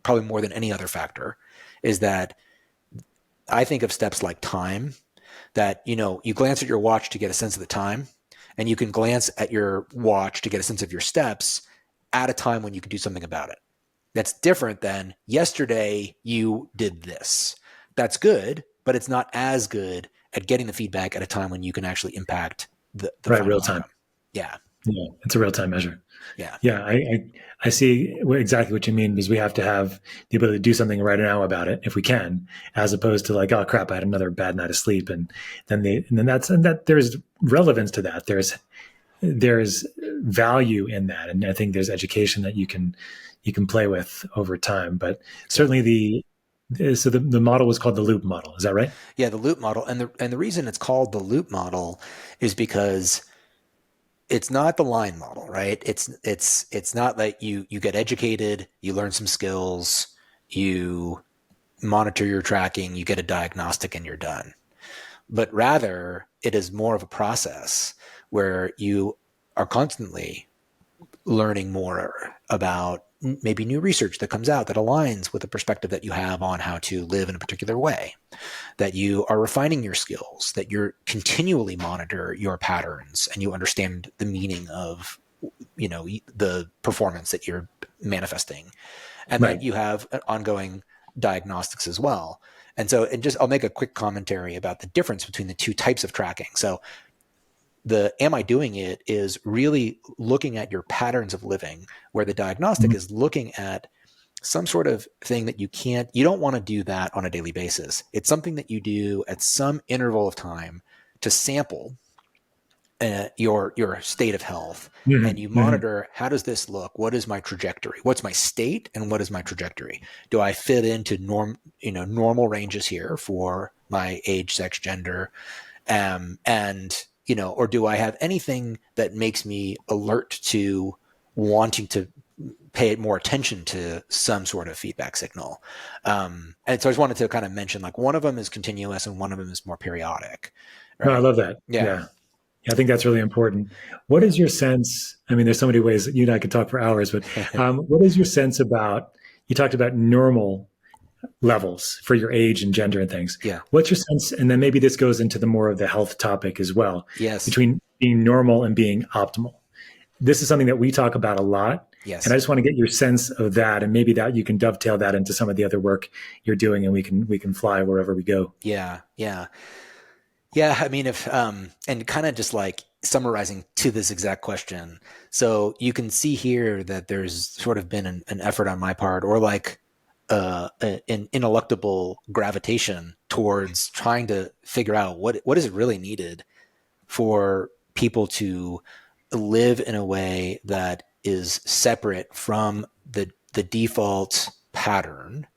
probably more than any other factor is that I think of steps like time, that, you glance at your watch to get a sense of the time, and you can glance at your watch to get a sense of your steps at a time when you can do something about it. That's different than yesterday you did this. That's good, but it's not as good at getting the feedback at a time when you can actually impact the real time. Yeah. Yeah. It's a real time measure. Yeah. Yeah. I see exactly what you mean, because we have to have the ability to do something right now about it if we can, as opposed to like, oh crap, I had another bad night of sleep. And then there's relevance to that. There's value in that. And I think there's education that you can play with over time, but certainly the model was called the loop model. Is that right? Yeah. The loop model. And the reason it's called the loop model is because it's not the line model, right? It's not that you get educated, you learn some skills, you monitor your tracking, you get a diagnostic, and you're done. But rather, it is more of a process where you are constantly learning more about maybe new research that comes out that aligns with the perspective that you have on how to live in a particular way, that you are refining your skills, that you're continually monitor your patterns and you understand the meaning of, the performance that you're manifesting, and Right. that you have an ongoing diagnostics as well. And so, I'll make a quick commentary about the difference between the two types of tracking. So the am I doing it is really looking at your patterns of living, where the diagnostic is looking at some sort of thing that you don't want to do that on a daily basis. It's something that you do at some interval of time to sample your state of health, and you monitor, how does this look? What is my trajectory? What's my state and what is my trajectory? Do I fit into normal ranges here for my age, sex, gender, and or do I have anything that makes me alert to wanting to pay more attention to some sort of feedback signal? And so I just wanted to kind of mention, like, one of them is continuous and one of them is more periodic, No, I right? love that. Yeah. Yeah. I think that's really important. What is your sense? I mean, there's so many ways that you and I could talk for hours, but what is your sense about, you talked about normal levels for your age and gender and things. Yeah. What's your sense? And then maybe this goes into the more of the health topic as well, Yes. between being normal and being optimal. This is something that we talk about a lot. Yes. And I just want to get your sense of that, and maybe that you can dovetail that into some of the other work you're doing, and we can fly wherever we go. Yeah. Yeah. Yeah. I mean, if, and kind of just like summarizing to this exact question. So you can see here that there's sort of been an effort on my part, or like an ineluctable gravitation towards trying to figure out what is really needed for people to live in a way that is separate from the default pattern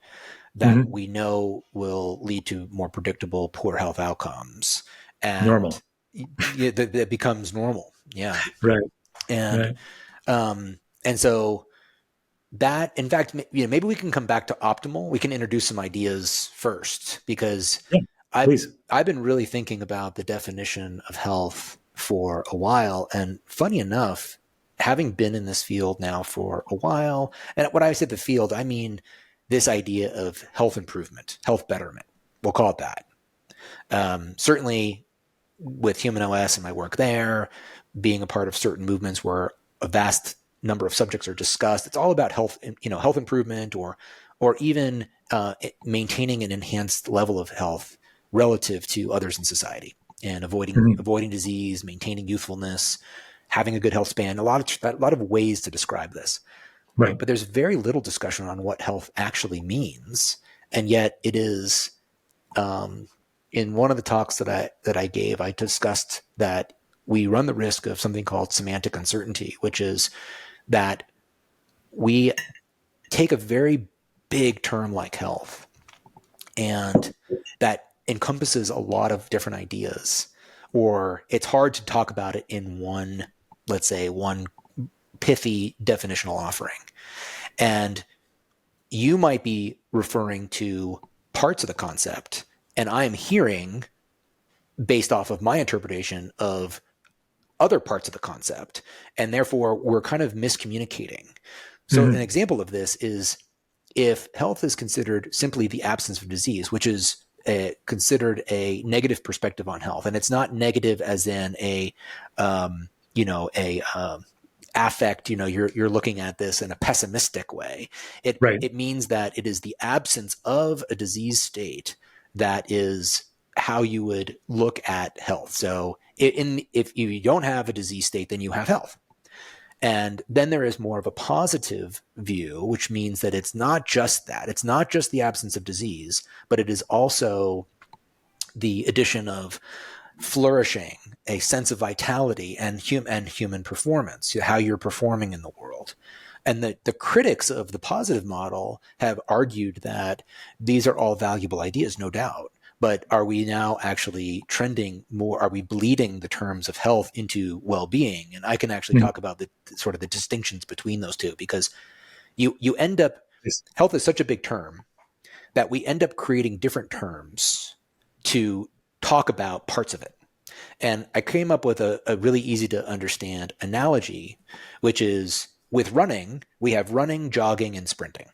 that we know will lead to more predictable poor health outcomes, and Normal. that becomes normal. Yeah. Right. And Right. and so that, in fact, maybe we can come back to optimal. We can introduce some ideas first, because Yeah, please. I've been really thinking about the definition of health for a while. And funny enough, having been in this field now for a while, and when I say the field, I mean this idea of health improvement, health betterment. We'll call it that. Certainly with Human OS and my work there, being a part of certain movements where a vast number of subjects are discussed, it's all about health, health improvement, or even maintaining an enhanced level of health relative to others in society, and avoiding disease, maintaining youthfulness, having a good health span. A lot of ways to describe this. Right. But there's very little discussion on what health actually means, and yet it is. In one of the talks that I gave, I discussed that we run the risk of something called semantic uncertainty, which is that we take a very big term like health, and that encompasses a lot of different ideas, or it's hard to talk about it in one, let's say, one pithy definitional offering. And you might be referring to parts of the concept, and I am hearing, based off of my interpretation of other parts of the concept, and therefore we're kind of miscommunicating. So an example of this is, if health is considered simply the absence of disease, which is considered a negative perspective on health, and it's not negative as in affect, you're looking at this in a pessimistic way. Right. It means that it is the absence of a disease state that is how you would look at health. So if you don't have a disease state, then you have health. And then there is more of a positive view, which means that it's not just that. It's not just the absence of disease, but it is also the addition of flourishing, a sense of vitality, and human performance, how you're performing in the world. And the critics of the positive model have argued that these are all valuable ideas, no doubt. But are we now actually trending more? Are we bleeding the terms of health into well-being? And I can actually talk about the sort of the distinctions between those two, because you end up, health is such a big term that we end up creating different terms to talk about parts of it. And I came up with a really easy to understand analogy, which is with running, we have running, jogging, and sprinting.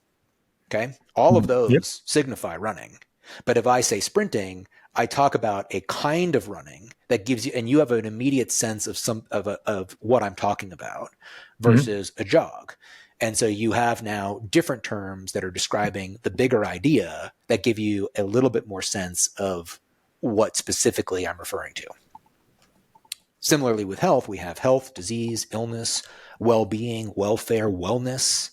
Okay. All of Yep. those signify running. But if I say sprinting, I talk about a kind of running that gives you, and you have an immediate sense of what I'm talking about versus a jog. And so you have now different terms that are describing the bigger idea that give you a little bit more sense of what specifically I'm referring to. Similarly with health, we have health, disease, illness, well-being, welfare, wellness,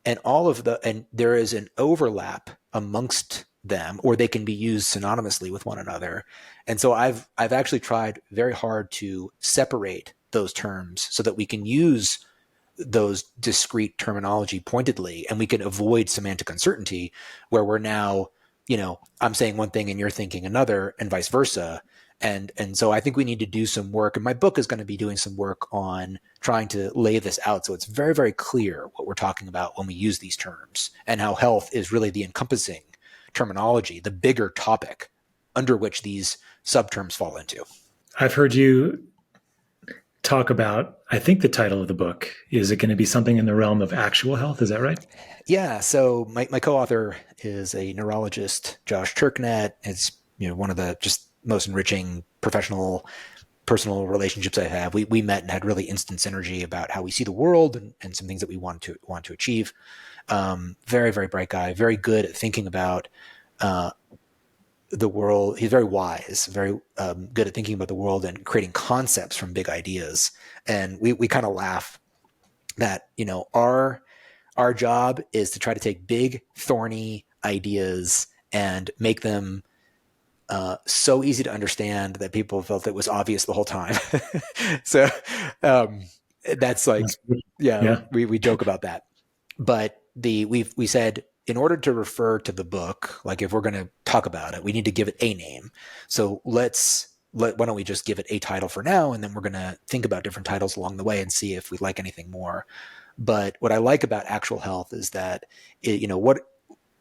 and there is an overlap amongst them, or they can be used synonymously with one another. And so I've actually tried very hard to separate those terms so that we can use those discrete terminology pointedly, and we can avoid semantic uncertainty where we're now, I'm saying one thing and you're thinking another, and vice versa. And so I think we need to do some work, and my book is going to be doing some work on trying to lay this out so it's very, very clear what we're talking about when we use these terms, and how health is really the encompassing terminology, the bigger topic under which these subterms fall into. I've heard you talk about, I think the title of the book, is it going to be something in the realm of actual health? Is that right? Yeah. So my co-author is a neurologist, Josh Turknet. It's one of the just most enriching personal relationships I have. We met and had really instant synergy about how we see the world and some things that we want to achieve. Very, very bright guy, very good at thinking about the world. He's very wise, very good at thinking about the world and creating concepts from big ideas. And we kind of laugh that, our job is to try to take big, thorny ideas and make them so easy to understand that people felt it was obvious the whole time. So that's like, yeah. We joke about that. But we said, in order to refer to the book, like if we're going to talk about it, we need to give it a name. So why don't we just give it a title for now, and then we're going to think about different titles along the way and see if we like anything more. But what I like about actual health is that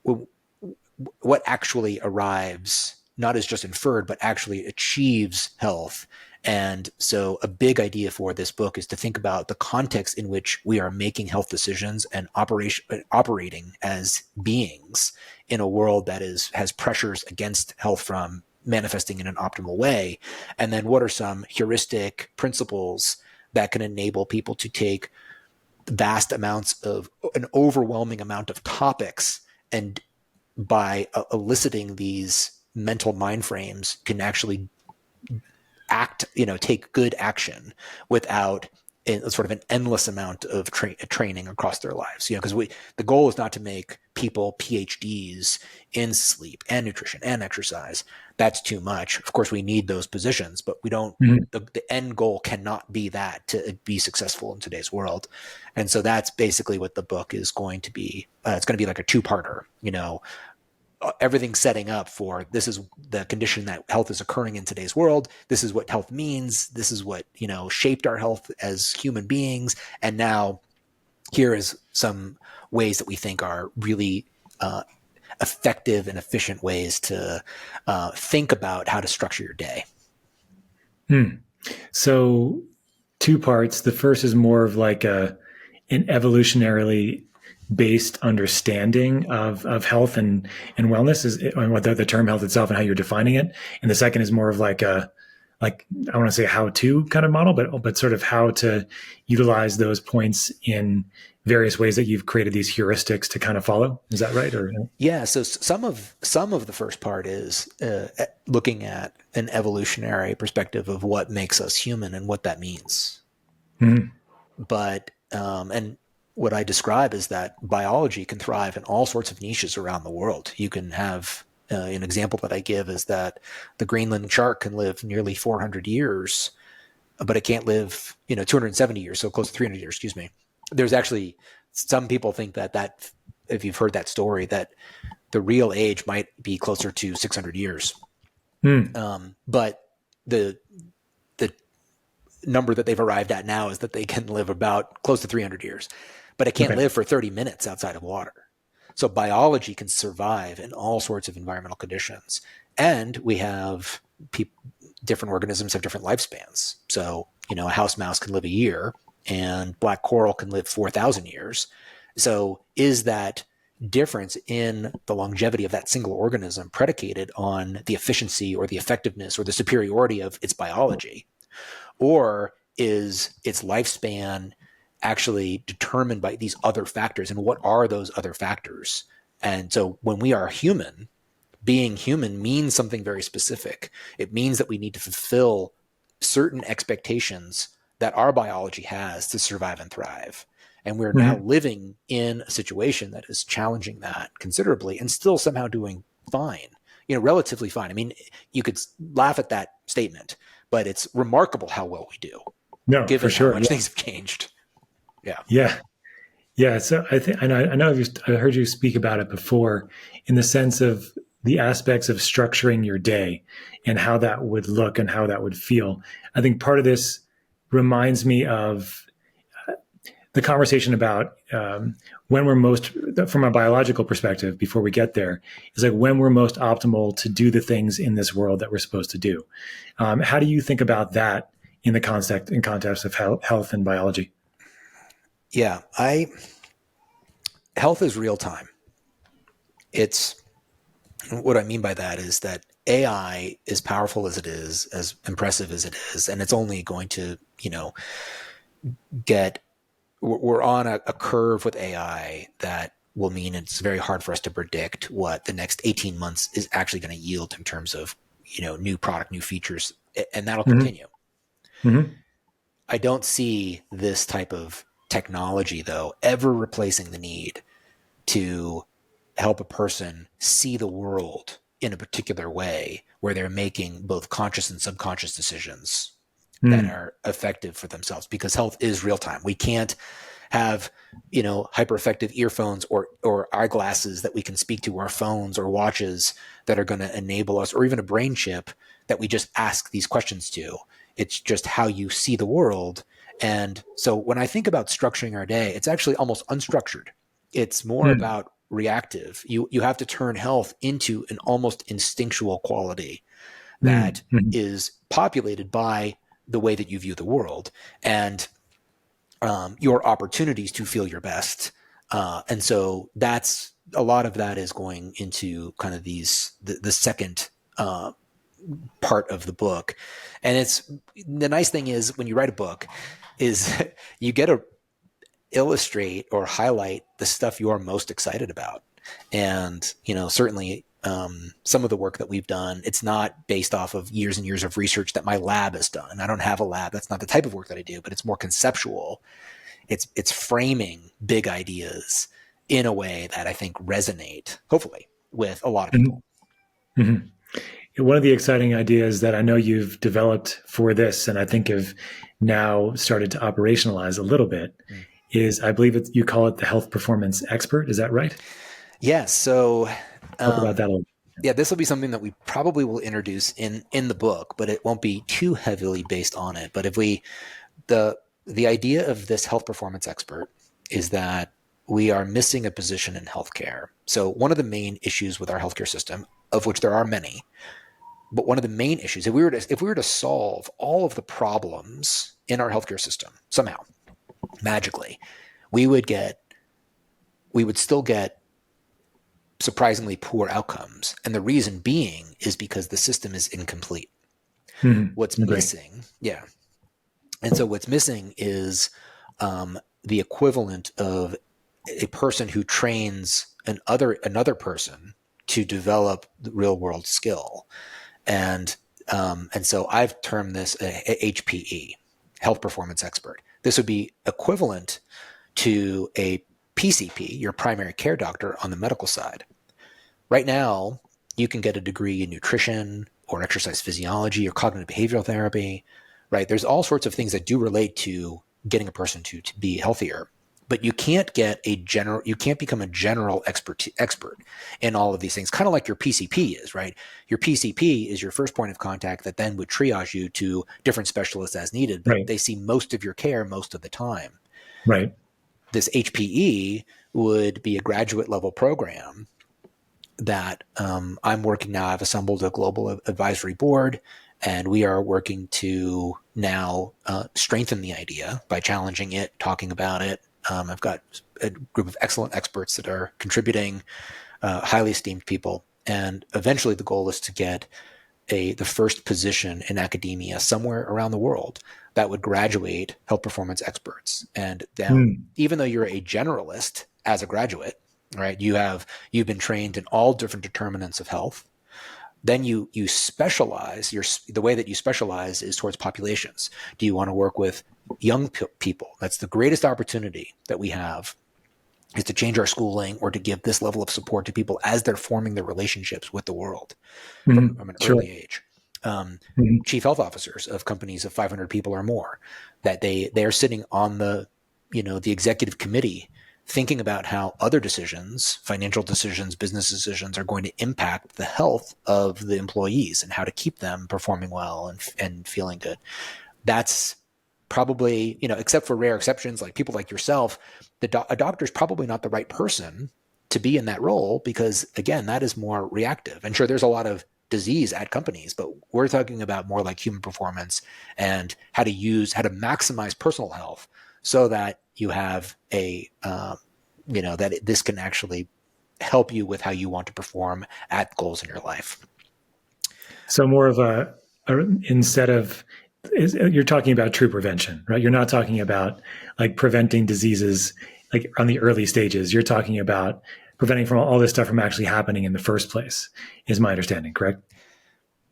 what actually arrives, not as just inferred, but actually achieves health. And so a big idea for this book is to think about the context in which we are making health decisions and operating as beings in a world that has pressures against health from manifesting in an optimal way. And then what are some heuristic principles that can enable people to take vast amounts of an overwhelming amount of topics, and by eliciting these mental mind frames can actually take good action without sort of an endless amount of training across their lives. Because the goal is not to make people PhDs in sleep and nutrition and exercise. That's too much. Of course, we need those positions, but we don't. The end goal cannot be that to be successful in today's world. And so that's basically what the book is going to be. It's going to be like a two-parter. Everything's setting up for, this is the condition that health is occurring in today's world. This is what health means. This is what, shaped our health as human beings. And now here is some ways that we think are really effective and efficient ways to think about how to structure your day. So 2 parts. The first is more of like an evolutionarily based understanding of health and wellness, is what the term health itself and how you're defining it. And the second is more of like I want to say how-to kind of model, but sort of how to utilize those points in various ways that you've created these heuristics to kind of follow. Is that right? Or yeah. So some of the first part is looking at an evolutionary perspective of what makes us human and what that means. But and what I describe is that biology can thrive in all sorts of niches around the world. You can have an example that I give is that the Greenland shark can live nearly 400 years, but it can't live, 270 years, so close to 300 years, excuse me. There's actually, some people think that if you've heard that story, that the real age might be closer to 600 years. But the number that they've arrived at now is that they can live about close to 300 years. But it can't live for 30 minutes outside of water. So biology can survive in all sorts of environmental conditions. And we have different organisms have different lifespans. So, a house mouse can live a year, and black coral can live 4,000 years. So is that difference in the longevity of that single organism predicated on the efficiency or the effectiveness or the superiority of its biology? Or is its lifespan actually determined by these other factors? And what are those other factors? And so when we are human, being human means something very specific. It means that we need to fulfill certain expectations that our biology has to survive and thrive. And we're now living in a situation that is challenging that considerably and still somehow doing fine, relatively fine. I mean, you could laugh at that statement, but it's remarkable how well we do, given how much things have changed. Yeah. So I think, and I know I heard you speak about it before in the sense of the aspects of structuring your day and how that would look and how that would feel. I think part of this reminds me of the conversation about when we're most, from a biological perspective, before we get there, is like when we're most optimal to do the things in this world that we're supposed to do. How do you think about that in the context of health and biology? Yeah, health is real time. What I mean by that is that AI, as powerful as it is, as impressive as it is, and it's only going to, we're on a curve with AI that will mean it's very hard for us to predict what the next 18 months is actually going to yield in terms of, new product, new features, and that'll continue. I don't see this type of technology, though, ever replacing the need to help a person see the world in a particular way where they're making both conscious and subconscious decisions that are effective for themselves, because health is real time. We can't have, hyper effective earphones or eyeglasses that we can speak to, our phones or watches that are going to enable us, or even a brain chip that we just ask these questions to. It's just how you see the world. And so when I think about structuring our day, it's actually almost unstructured. It's more about reactive. You have to turn health into an almost instinctual quality that is populated by the way that you view the world and your opportunities to feel your best. And so that's a lot of that is going into kind of the second part of the book. And it's the nice thing is when you write a book is you get to illustrate or highlight the stuff you are most excited about. And, certainly some of the work that we've done, it's not based off of years and years of research that my lab has done. I don't have a lab. That's not the type of work that I do, but it's more conceptual. It's framing big ideas in a way that I think resonate, hopefully, with a lot of people. One of the exciting ideas that I know you've developed for this, and I think have now started to operationalize a little bit, is I believe you call it the health performance expert. Is that right? Yes. So talk about that a little bit. Yeah, this will be something that we probably will introduce in the book, but it won't be too heavily based on it. But the idea of this health performance expert is that we are missing a position in healthcare. So one of the main issues with our healthcare system, of which there are many, but one of the main issues, if we were to solve all of the problems in our healthcare system somehow, magically, we would still get surprisingly poor outcomes. And the reason being is because the system is incomplete. What's missing, and so what's missing is the equivalent of a person who trains another person to develop the real world skill. And so I've termed this a HPE, health performance expert. This would be equivalent to a PCP, your primary care doctor on the medical side. Right now, you can get a degree in nutrition or exercise physiology or cognitive behavioral therapy, right? There's all sorts of things that do relate to getting a person to be healthier, but you can't become a general expert in all of these things, kind of like your PCP is, right? Your PCP is your first point of contact that then would triage you to different specialists as needed, but they see most of your care most of the time. Right. This HPE would be a graduate level program that I'm working now. I've assembled a global advisory board And we are working to now strengthen the idea by challenging it, talking about it. I've got a group of excellent experts that are contributing, highly esteemed people. And eventually the goal is to get the first position in academia somewhere around the world that would graduate health performance experts. And even though you're a generalist as a graduate, right, you've been trained in all different determinants of health. Then you specialize. The way that you specialize is towards populations. Do you want to work with young people? That's the greatest opportunity that we have, is to change our schooling or to give this level of support to people as they're forming their relationships with the world from an early age. Chief health officers of companies of 500 people or more, that they are sitting on the executive committee, thinking about how other decisions, financial decisions, business decisions, are going to impact the health of the employees and how to keep them performing well and feeling good. That's probably, except for rare exceptions like people like yourself, a doctor is probably not the right person to be in that role, because again, that is more reactive. And sure, there's a lot of disease at companies, but we're talking about more like human performance and how to maximize personal health so that you have this can actually help you with how you want to perform at goals in your life. So more of you're talking about true prevention, right? You're not talking about like preventing diseases like on the early stages. You're talking about preventing from all this stuff from actually happening in the first place, is my understanding, correct?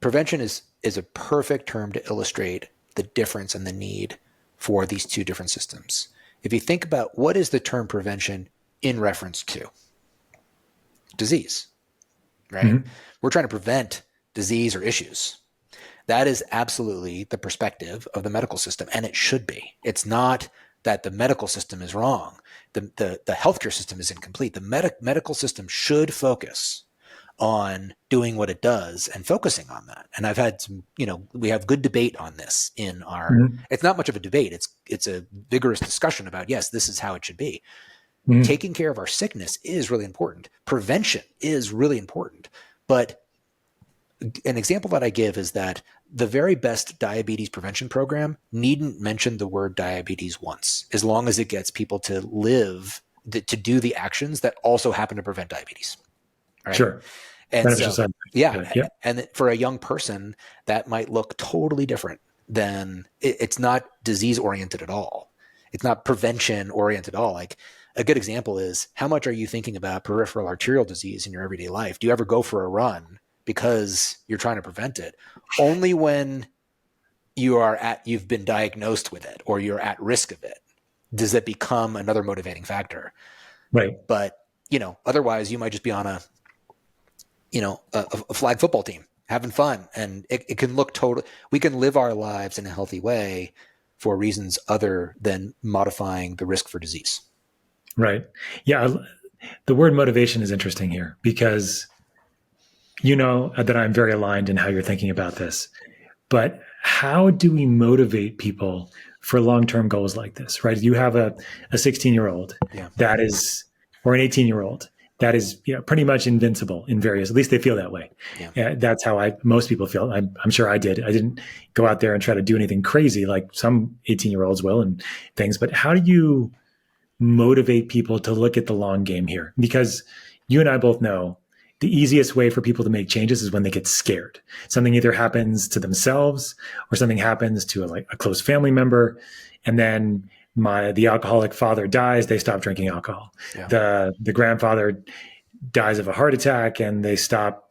Prevention is a perfect term to illustrate the difference and the need for these two different systems. If you think about what is the term prevention in reference to? Disease, right? Mm-hmm. We're trying to prevent disease or issues. That is absolutely the perspective of the medical system, and it should be. It's not that the medical system is wrong. The healthcare system is incomplete. The medical system should focus on doing what it does and focusing on that. And I've had some, we have good debate on this in our, it's not much of a debate. It's a vigorous discussion about, yes, this is how it should be. Taking care of our sickness is really important. Prevention is really important. But an example that I give is that the very best diabetes prevention program needn't mention the word diabetes once, as long as it gets people to to do the actions that also happen to prevent diabetes. Right? Sure. And so, and for a young person, that might look totally different than it's not disease oriented at all. It's not prevention oriented at all. Like a good example is, how much are you thinking about peripheral arterial disease in your everyday life? Do you ever go for a run because you're trying to prevent it? Only when you've been diagnosed with it or you're at risk of it does it become another motivating factor. Right. But, otherwise you might just be on a flag football team having fun, and it can look we can live our lives in a healthy way for reasons other than modifying the risk for disease. Right. Yeah. The word motivation is interesting here because that I'm very aligned in how you're thinking about this, but how do we motivate people for long-term goals like this, right? You have a 16-year-old that is, or an 18-year-old that is pretty much invincible in various, at least they feel that way. Yeah. That's how most people feel. I'm sure I did. I didn't go out there and try to do anything crazy like some 18-year-olds will and things, but how do you motivate people to look at the long game here? Because you and I both know the easiest way for people to make changes is when they get scared. Something either happens to themselves or something happens to a close family member. And then the alcoholic father dies, they stop drinking alcohol. Yeah. The grandfather dies of a heart attack and they stop,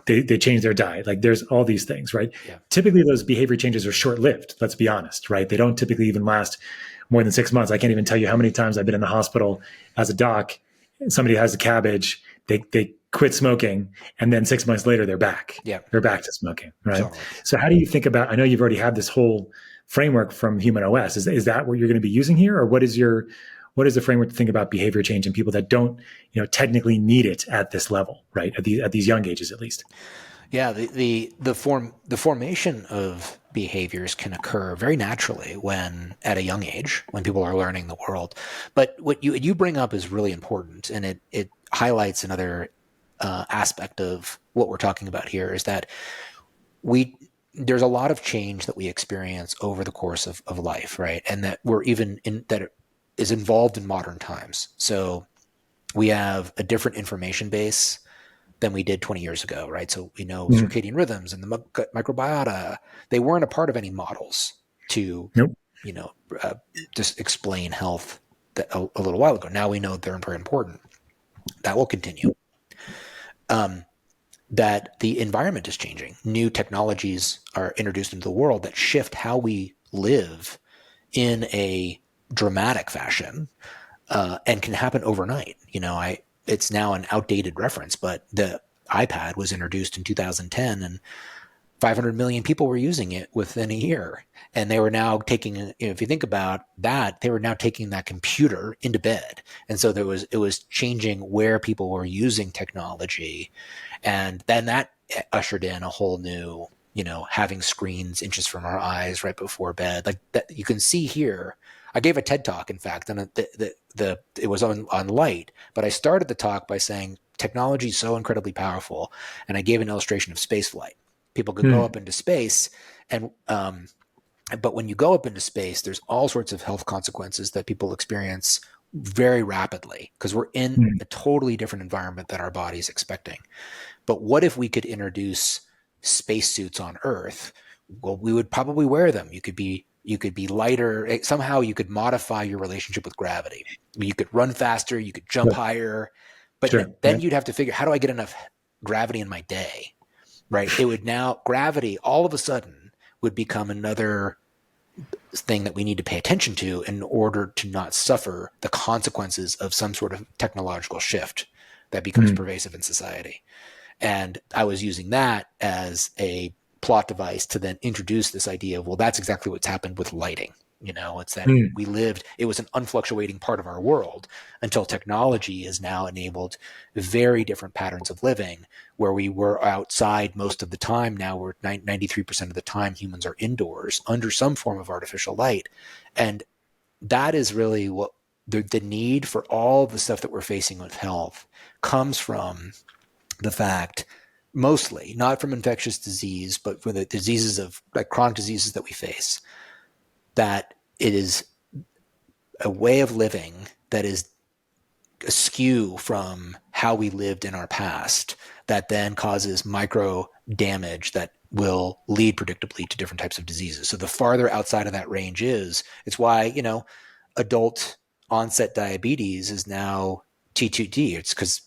they change their diet. Like there's all these things, right? Yeah. Typically those behavior changes are short-lived, let's be honest, right? They don't typically even last more than 6 months. I can't even tell you how many times I've been in the hospital as a doc. Somebody has a cabbage, they quit smoking, and then 6 months later they're back. Yeah. They're back to smoking, right? Totally. So how do you think about, I know you've already had this whole framework from Human OS. Is that what you're going to be using here? Or what is the framework to think about behavior change in people that don't, technically need it at this level, right? At these young ages, at least. Yeah. The formation of behaviors can occur very naturally at a young age, when people are learning the world. But what you bring up is really important, and it highlights another aspect of what we're talking about here, is that we there's a lot of change that we experience over the course of life, right? And that that is involved in modern times. So we have a different information base than we did 20 years ago, right? So we know circadian rhythms and the microbiota, they weren't a part of any models to, Nope. Just explain health a little while ago. Now we know they're very important. That will continue. That the environment is changing. New technologies are introduced into the world that shift how we live in a dramatic fashion, and can happen overnight. It's now an outdated reference, but the iPad was introduced in 2010, and 500 million people were using it within a year. And they were now taking, if you think about that, they were now taking that computer into bed. And so it was changing where people were using technology. And then that ushered in a whole new, having screens inches from our eyes right before bed. Like that, you can see here. I gave a TED talk, in fact, and it was on light, but I started the talk by saying technology is so incredibly powerful. And I gave an illustration of space flight. People could go up into space, but when you go up into space, there's all sorts of health consequences that people experience very rapidly because we're in a totally different environment than our body's expecting. But what if we could introduce spacesuits on Earth? Well, we would probably wear them. You could be lighter. Somehow you could modify your relationship with gravity. You could run faster. You could jump higher. But then you'd have to figure, how do I get enough gravity in my day? Right. It would now, gravity all of a sudden would become another thing that we need to pay attention to in order to not suffer the consequences of some sort of technological shift that becomes pervasive in society. And I was using that as a plot device to then introduce this idea of, well, that's exactly what's happened with lighting. It's that it was an unfluctuating part of our world until technology has now enabled very different patterns of living where we were outside most of the time. Now we're 93% of the time humans are indoors under some form of artificial light. And that is really what the need for all the stuff that we're facing with health comes from the fact, mostly not from infectious disease, but from the diseases of like chronic diseases that we face, that it is a way of living that is askew from how we lived in our past that then causes micro damage that will lead predictably to different types of diseases. So the farther outside of that range it's why, adult onset diabetes is now T2D. It's because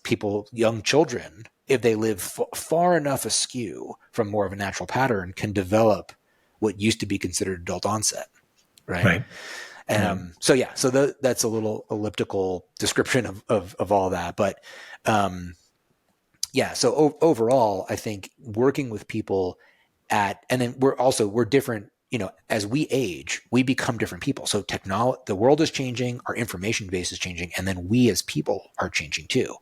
young children, if they live far enough askew from more of a natural pattern, can develop what used to be considered adult onset. Right. So that's a little elliptical description of all that. But so overall, I think working with people and then we're different, as we age, we become different people. So the world is changing, our information base is changing, and then we as people are changing too.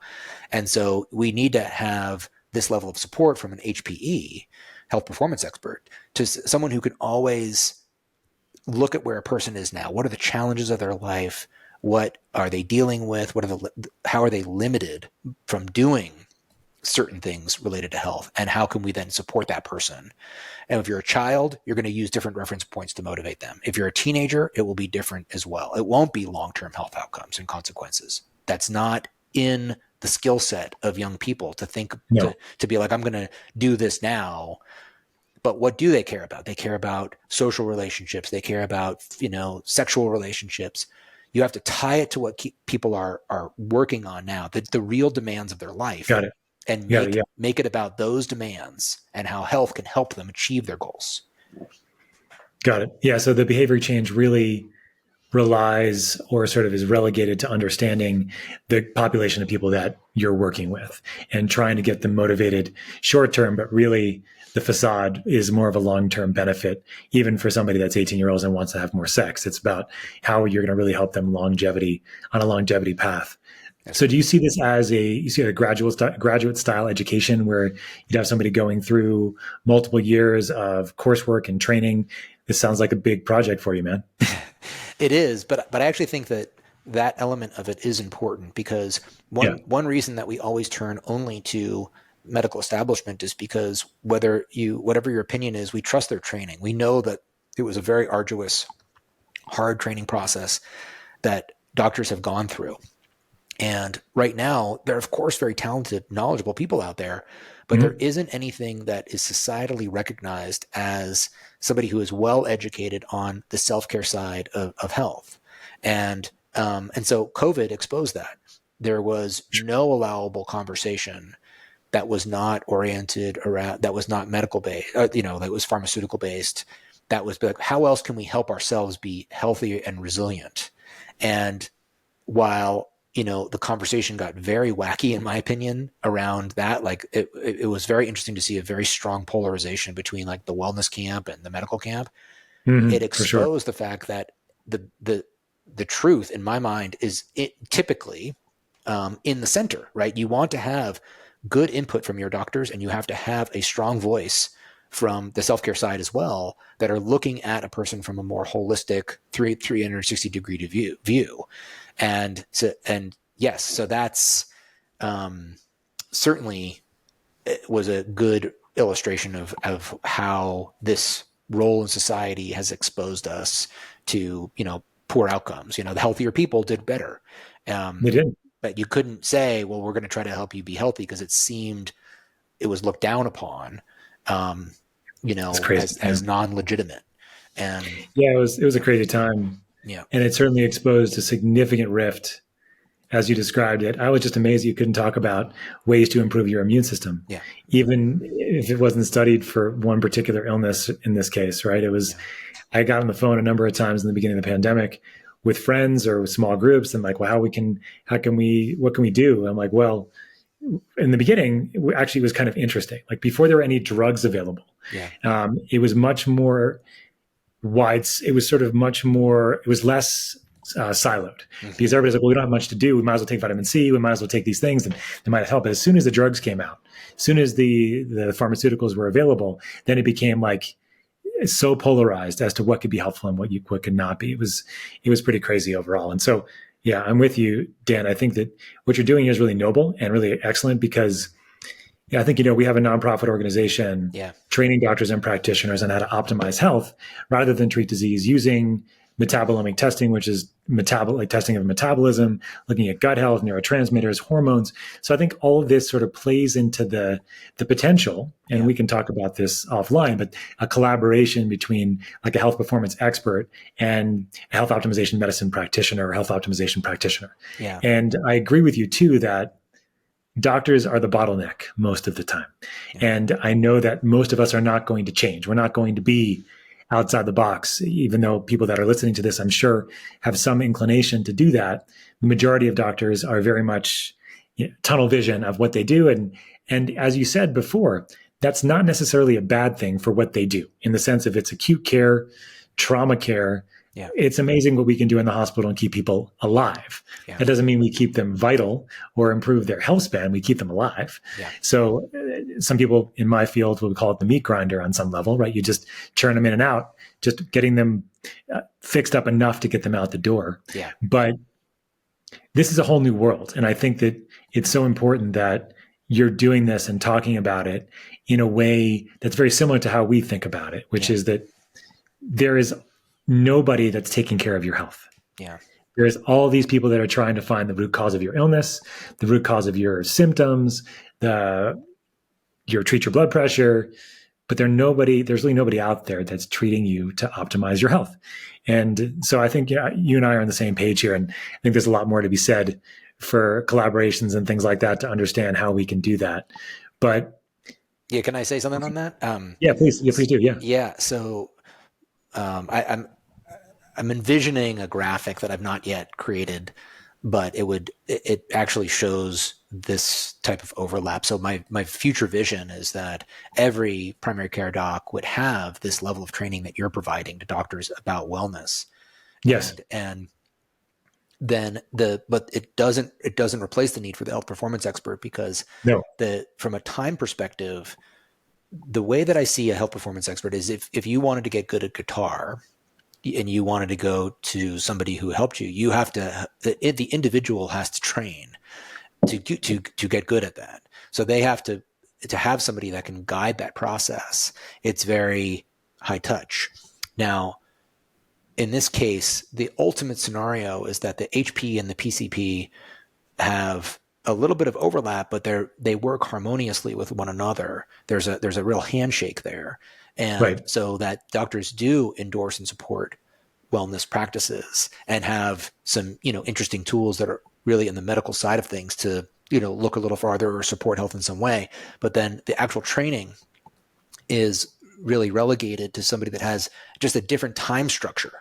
And so we need to have this level of support from an HPE, health performance expert, to someone who can always look at where a person is now. What are the challenges of their life? What are they dealing with? How are they limited from doing certain things related to health? And how can we then support that person? And if you're a child, you're going to use different reference points to motivate them. If you're a teenager, it will be different as well. It won't be long-term health outcomes and consequences. That's not in the skill set of young people to think, to be like, I'm going to do this now. But what do they care about? They care about social relationships. They care about, sexual relationships. You have to tie it to what people are working on now, the real demands of their life. Got it. And make it about those demands and how health can help them achieve their goals. Got it. Yeah. So the behavior change really relies or sort of is relegated to understanding the population of people that you're working with and trying to get them motivated short term, but really the facade is more of a long-term benefit, even for somebody that's 18 years old and wants to have more sex. It's about how you're going to really help them on a longevity path. So do you see this as a graduate style education where you'd have somebody going through multiple years of coursework and training? This sounds like a big project for you, man. It is, but I actually think that element of it is important because one reason that we always turn only to medical establishment is because whatever your opinion is, we trust their training. We know that it was a very arduous, hard training process that doctors have gone through. And right now, there are, of course, very talented, knowledgeable people out there, but there isn't anything that is societally recognized as somebody who is well educated on the self-care side of health. And so COVID exposed that. There was no allowable conversation that was not oriented around, that was not medical based, that was pharmaceutical based. That was like, how else can we help ourselves be healthy and resilient? And while the conversation got very wacky, in my opinion, around that, like it was very interesting to see a very strong polarization between like the wellness camp and the medical camp. It exposed the fact that the truth, in my mind, is typically in the center, right? You want to have good input from your doctors, and you have to have a strong voice from the self-care side as well, that are looking at a person from a more holistic 360-degree view. And yes, so that's certainly was a good illustration of how this role in society has exposed us to, poor outcomes. The healthier people did better. They did. But you couldn't say, well, we're going to try to help you be healthy, because it was looked down upon, as non-legitimate. And yeah, it was a crazy time. Yeah. And it certainly exposed a significant rift, as you described it. I was just amazed you couldn't talk about ways to improve your immune system. Yeah. Even if it wasn't studied for one particular illness in this case, right? It was, I got on the phone a number of times in the beginning of the pandemic with friends or with small groups, and like, well, what can we do? I'm like, well, in the beginning, it was kind of interesting. Like before there were any drugs available, it was much more wide. It was less siloed, because everybody's like, well, we don't have much to do. We might as well take vitamin C. We might as well take these things, and they might help. But as soon as the drugs came out, as soon as the pharmaceuticals were available, then it became like so polarized as to what could be helpful and what could not be. It was pretty crazy overall. And so, yeah, I'm with you, Dan. I think that what you're doing is really noble and really excellent, because I think, we have a nonprofit organization training doctors and practitioners on how to optimize health rather than treat disease, using metabolomic testing, which is testing of metabolism, looking at gut health, neurotransmitters, hormones. So I think all of this sort of plays into the potential, and we can talk about this offline, but a collaboration between like a health performance expert and a health optimization medicine practitioner or health optimization practitioner. Yeah. And I agree with you too, that doctors are the bottleneck most of the time. Yeah. And I know that most of us are not going to change. We're not going to be outside the box, even though people that are listening to this, I'm sure, have some inclination to do that. The majority of doctors are very much tunnel vision of what they do. And as you said before, that's not necessarily a bad thing for what they do, in the sense of it's acute care, trauma care. Yeah. It's amazing what we can do in the hospital and keep people alive. Yeah. That doesn't mean we keep them vital or improve their health span. We keep them alive. Yeah. So some people in my field will call it the meat grinder on some level, right? You just churn them in and out, just getting them fixed up enough to get them out the door. Yeah. But this is a whole new world. And I think that it's so important that you're doing this and talking about it in a way that's very similar to how we think about it, which is that there is nobody that's taking care of your health. Yeah. There's all these people that are trying to find the root cause of your illness, the root cause of your symptoms, treat your blood pressure, but there's really nobody out there that's treating you to optimize your health. And so I think you and I are on the same page here. And I think there's a lot more to be said for collaborations and things like that to understand how we can do that. But yeah, can I say something on that? Please do. Yeah. Yeah. So I'm envisioning a graphic that I've not yet created, but it actually shows this type of overlap. So my future vision is that every primary care doc would have this level of training that you're providing to doctors about wellness. Yes. And then but it doesn't replace the need for the health performance expert, because from a time perspective, the way that I see a health performance expert is if you wanted to get good at guitar and you wanted to go to somebody who helped you, you have to, the individual has to train to get good at that. So they have to, to have somebody that can guide that process, it's very high touch. Now, in this case, the ultimate scenario is that the HP and the PCP have a little bit of overlap, but they work harmoniously with one another. There's a real handshake there. And so that doctors do endorse and support wellness practices and have some, interesting tools that are really in the medical side of things to, look a little farther or support health in some way. But then the actual training is really relegated to somebody that has just a different time structure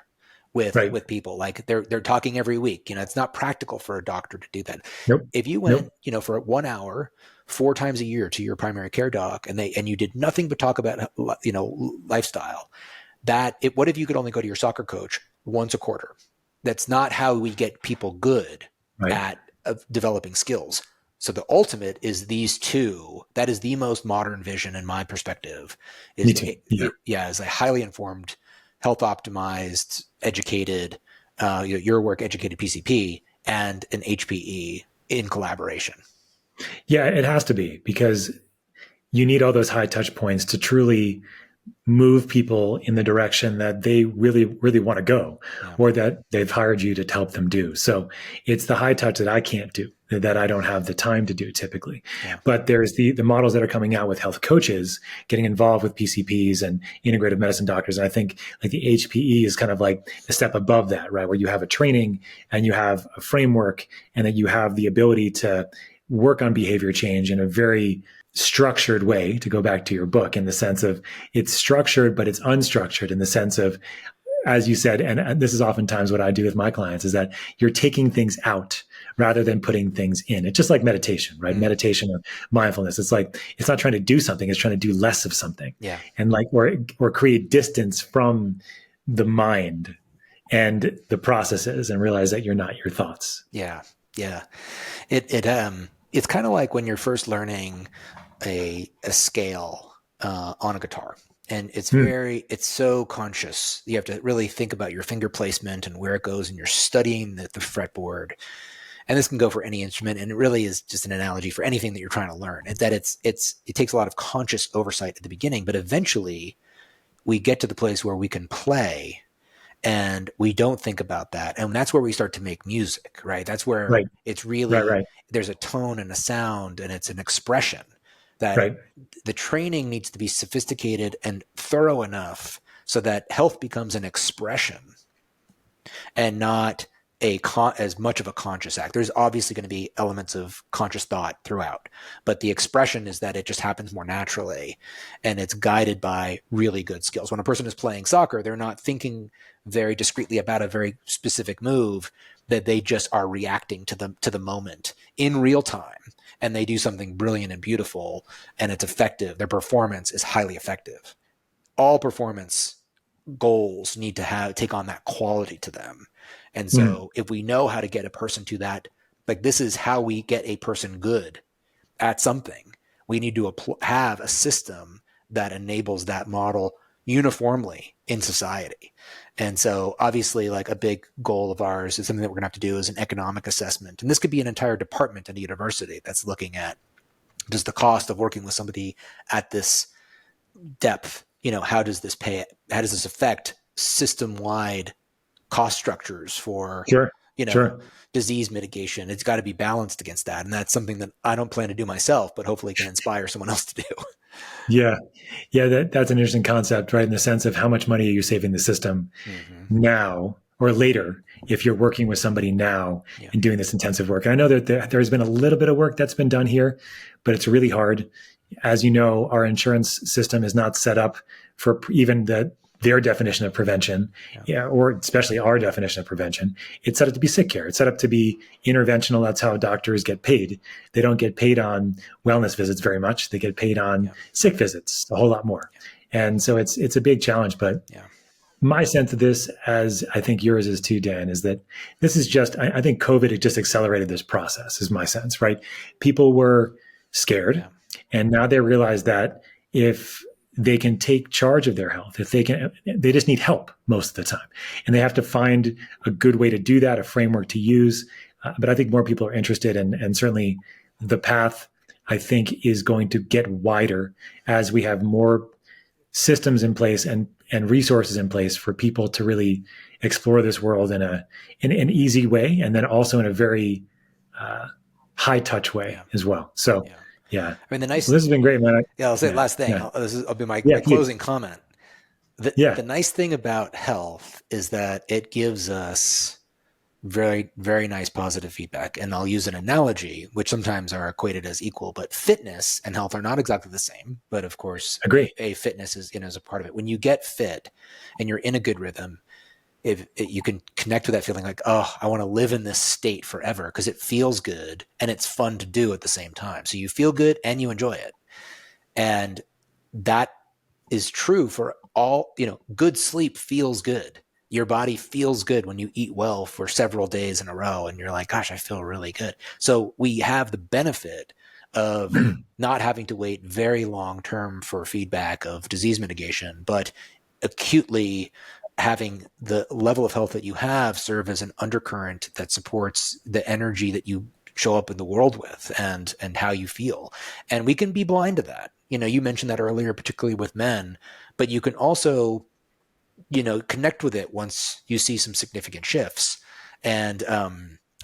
with people. Like they're talking every week. It's not practical for a doctor to do that. Nope. If you went, for 1 hour, 4 times a year to your primary care doc, and you did nothing but talk about, lifestyle, what if you could only go to your soccer coach once a quarter? That's not how we get people good at developing skills. So the ultimate is these two. That is the most modern vision in my perspective. Me too. Is a highly informed, health optimized, educated, your work educated PCP and an HPE in collaboration. Yeah, it has to be, because you need all those high touch points to truly move people in the direction that they really, really want to go, or that they've hired you to help them do. So it's the high touch that I can't do, that I don't have the time to do typically. Yeah. But there's the models that are coming out with health coaches getting involved with PCPs and integrative medicine doctors. And I think like the HPE is kind of like a step above that, right? Where you have a training and you have a framework, and that you have the ability to work on behavior change in a very structured way, to go back to your book, in the sense of it's structured, but it's unstructured, in the sense of, as you said, and this is oftentimes what I do with my clients, is that you're taking things out rather than putting things in. It's just like meditation, right? Mm-hmm. Meditation or mindfulness. It's like, it's not trying to do something, it's trying to do less of something. Yeah. And like, or create distance from the mind and the processes, and realize that you're not your thoughts. Yeah. Yeah. It's kind of like when you're first learning a scale on a guitar, and it's so conscious. You have to really think about your finger placement and where it goes, and you're studying the fretboard. And this can go for any instrument, and it really is just an analogy for anything that you're trying to learn. It's that it takes a lot of conscious oversight at the beginning, but eventually we get to the place where we can play, and we don't think about that. And that's where we start to make music, right? That's where it's really, there's a tone and a sound, and it's an expression that the training needs to be sophisticated and thorough enough so that health becomes an expression and not as much of a conscious act. There's obviously going to be elements of conscious thought throughout, but the expression is that it just happens more naturally, and it's guided by really good skills. When a person is playing soccer, they're not thinking very discreetly about a very specific move, that they just are reacting to the moment in real time, and they do something brilliant and beautiful, and it's effective. Their performance is highly effective. All performance goals need to take on that quality to them. And so if we know how to get a person to that, like this is how we get a person good at something, we need to have a system that enables that model uniformly in society. And so obviously, like a big goal of ours is something that we're gonna have to do is an economic assessment. And this could be an entire department at a university that's looking at just the cost of working with somebody at this depth. How does this affect system-wide cost structures for, disease mitigation? It's got to be balanced against that. And that's something that I don't plan to do myself, but hopefully can inspire someone else to do. Yeah. That's an interesting concept, right? In the sense of how much money are you saving the system now or later, if you're working with somebody now and doing this intensive work. And I know that there's been a little bit of work that's been done here, but it's really hard. As you know, our insurance system is not set up for even their definition of prevention, or especially our definition of prevention. It's set up to be sick care. It's set up to be interventional. That's how doctors get paid. They don't get paid on wellness visits very much. They get paid on sick visits a whole lot more. And so it's a big challenge. But my sense of this, as I think yours is too, Dan, is that this is just, I think COVID had just accelerated this process, is my sense, right? People were scared, and now they realize that if they can take charge of their health, they just need help most of the time. And they have to find a good way to do that, a framework to use. But I think more people are interested, and certainly the path I think is going to get wider as we have more systems in place and resources in place for people to really explore this world in an easy way, and then also in a very high touch way as well. So yeah. I mean, the nice. Well, this has been great, man. I'll say last thing. I'll be my closing comment. The nice thing about health is that it gives us very, very nice positive feedback. And I'll use an analogy, which sometimes are equated as equal, but fitness and health are not exactly the same. But of course, a fitness is, is a part of it. When you get fit and you're in a good rhythm, you can connect with that feeling like, oh, I want to live in this state forever because it feels good and it's fun to do at the same time. So you feel good and you enjoy it. And that is true for all, good sleep feels good. Your body feels good when you eat well for several days in a row and you're like, gosh, I feel really good. So we have the benefit of not having to wait very long term for feedback of disease mitigation, but acutely having the level of health that you have serve as an undercurrent that supports the energy that you show up in the world with and how you feel. And we can be blind to that. You mentioned that earlier, particularly with men, but you can also connect with it once you see some significant shifts. And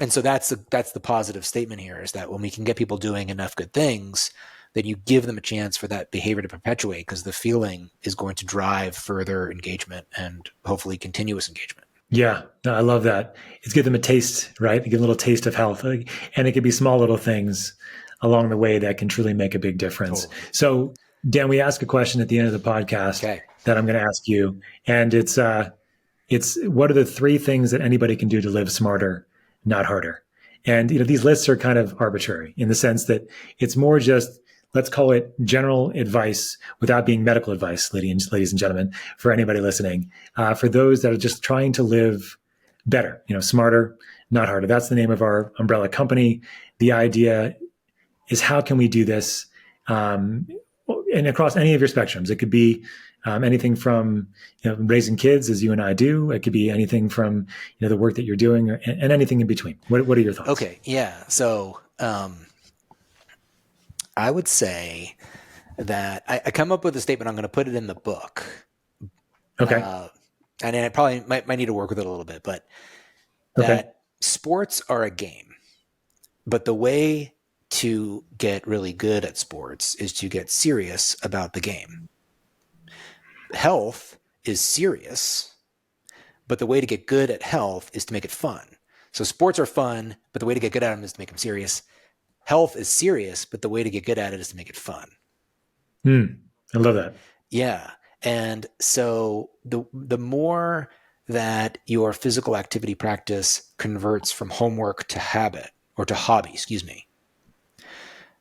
so that's the positive statement here, is that when we can get people doing enough good things, then you give them a chance for that behavior to perpetuate, because the feeling is going to drive further engagement and hopefully continuous engagement. Yeah, no, I love that. It's give them a taste, right? Give a little taste of health. And it could be small little things along the way that can truly make a big difference. Totally. So, Dan, we ask a question at the end of the podcast that I'm going to ask you. And it's what are the 3 things that anybody can do to live smarter, not harder? And, these lists are kind of arbitrary in the sense that it's more just, let's call it general advice without being medical advice, ladies and gentlemen, for anybody listening, for those that are just trying to live better, smarter, not harder. That's the name of our umbrella company. The idea is, how can we do this? And across any of your spectrums. It could be anything from raising kids, as you and I do. It could be anything from the work that you're doing, and anything in between. What are your thoughts? Okay, yeah. So I would say that I come up with a statement. I'm going to put it in the book. Okay. And I probably might need to work with it a little bit, but that sports are a game, but the way to get really good at sports is to get serious about the game. Health is serious, but the way to get good at health is to make it fun. So sports are fun, but the way to get good at them is to make them serious. Health is serious, but the way to get good at it is to make it fun. I love that. Yeah. And so the more that your physical activity practice converts from homework to habit, or to hobby,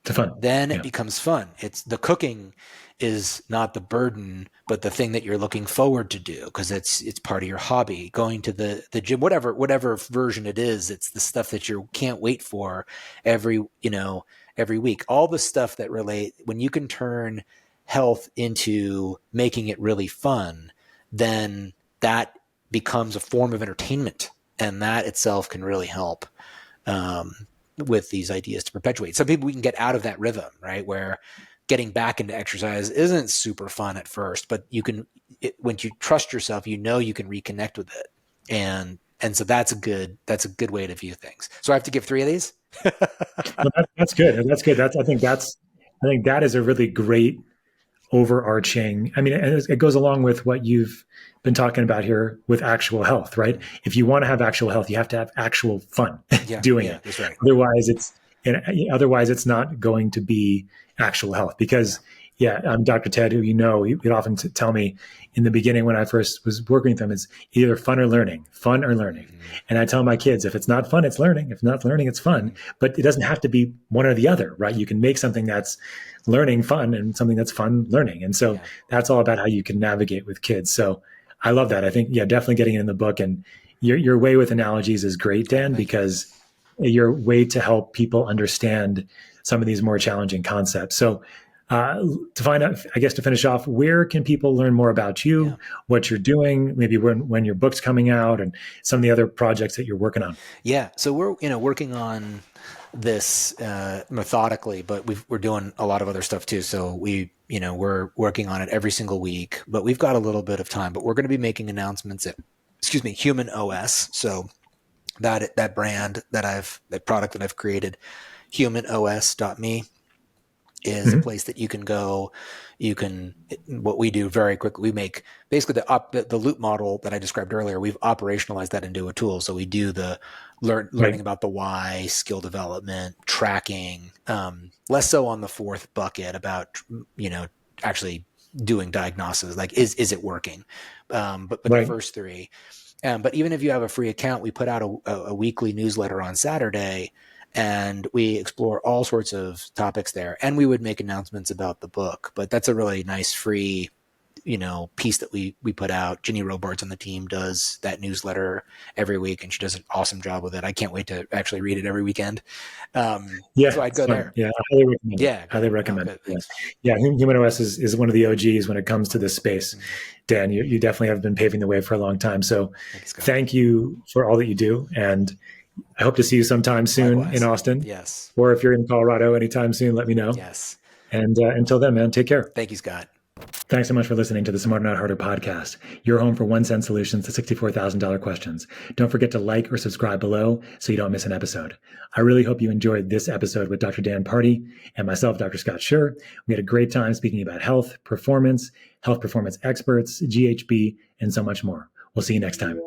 to fun, then it becomes fun. It's the cooking is not the burden, but the thing that you're looking forward to do, because it's part of your hobby. Going to the gym, whatever version it is, it's the stuff that you can't wait for every week. All the stuff that relate, when you can turn health into making it really fun, then that becomes a form of entertainment, and that itself can really help with these ideas to perpetuate. Some people, we can get out of that rhythm, right, where getting back into exercise isn't super fun at first, but when you trust yourself, you can reconnect with it. And so that's a good way to view things. So I have to give 3 of these. Well, that's good. That's good. I think that is a really great overarching. I mean, and it goes along with what you've been talking about here with actual health, right? If you want to have actual health, you have to have actual fun doing it. That's right. Otherwise it's not going to be actual health. Because Dr. Ted, who he'd often tell me in the beginning when I first was working with him, is either fun or learning. Mm-hmm. And I tell my kids, if it's not fun, it's learning. If not learning, it's fun. But it doesn't have to be one or the other, right? You can make something that's learning fun and something that's fun learning. And so that's all about how you can navigate with kids. So I love that. I think, definitely getting it in the book. And your way with analogies is great, Dan, because your way to help people understand some of these more challenging concepts. So To find out, I guess, to finish off, where can people learn more about you, what you're doing, maybe when your book's coming out, and some of the other projects that you're working on? Yeah, so we're working on this methodically, but we're doing a lot of other stuff too. So we're working on it every single week, but we've got a little bit of time. But we're going to be making announcements at Human OS. So that brand that product that I've created, humanos.me, is a place that you can go. What we do very quickly, we make basically the loop model that I described earlier. We've operationalized that into a tool. So we do the learning about the why, skill development, tracking, less so on the fourth bucket about, actually doing diagnosis, like, is it working? But the first three. But even if you have a free account, we put out a weekly newsletter on Saturday, and we explore all sorts of topics there. And we would make announcements about the book. But that's a really nice free, piece that we put out. Ginny Robards on the team does that newsletter every week, and she does an awesome job with it. I can't wait to actually read it every weekend. So I'd go there. Yeah, I highly recommend it. Yeah, highly recommend it. Yeah, Human OS is one of the OGs when it comes to this space. Mm-hmm. Dan, you definitely have been paving the way for a long time. So thank you for all that you do. And I hope to see you sometime soon. Likewise. In Austin. Yes. Or if you're in Colorado anytime soon, let me know. Yes. And until then, man, take care. Thank you, Scott. Thanks so much for listening to the Smarter Not Harder podcast, your home for 1 cent solutions to $64,000 questions. Don't forget to like or subscribe below so you don't miss an episode. I really hope you enjoyed this episode with Dr. Dan Pardi and myself, Dr. Scott Sher. We had a great time speaking about health performance experts, GHB, and so much more. We'll see you next time.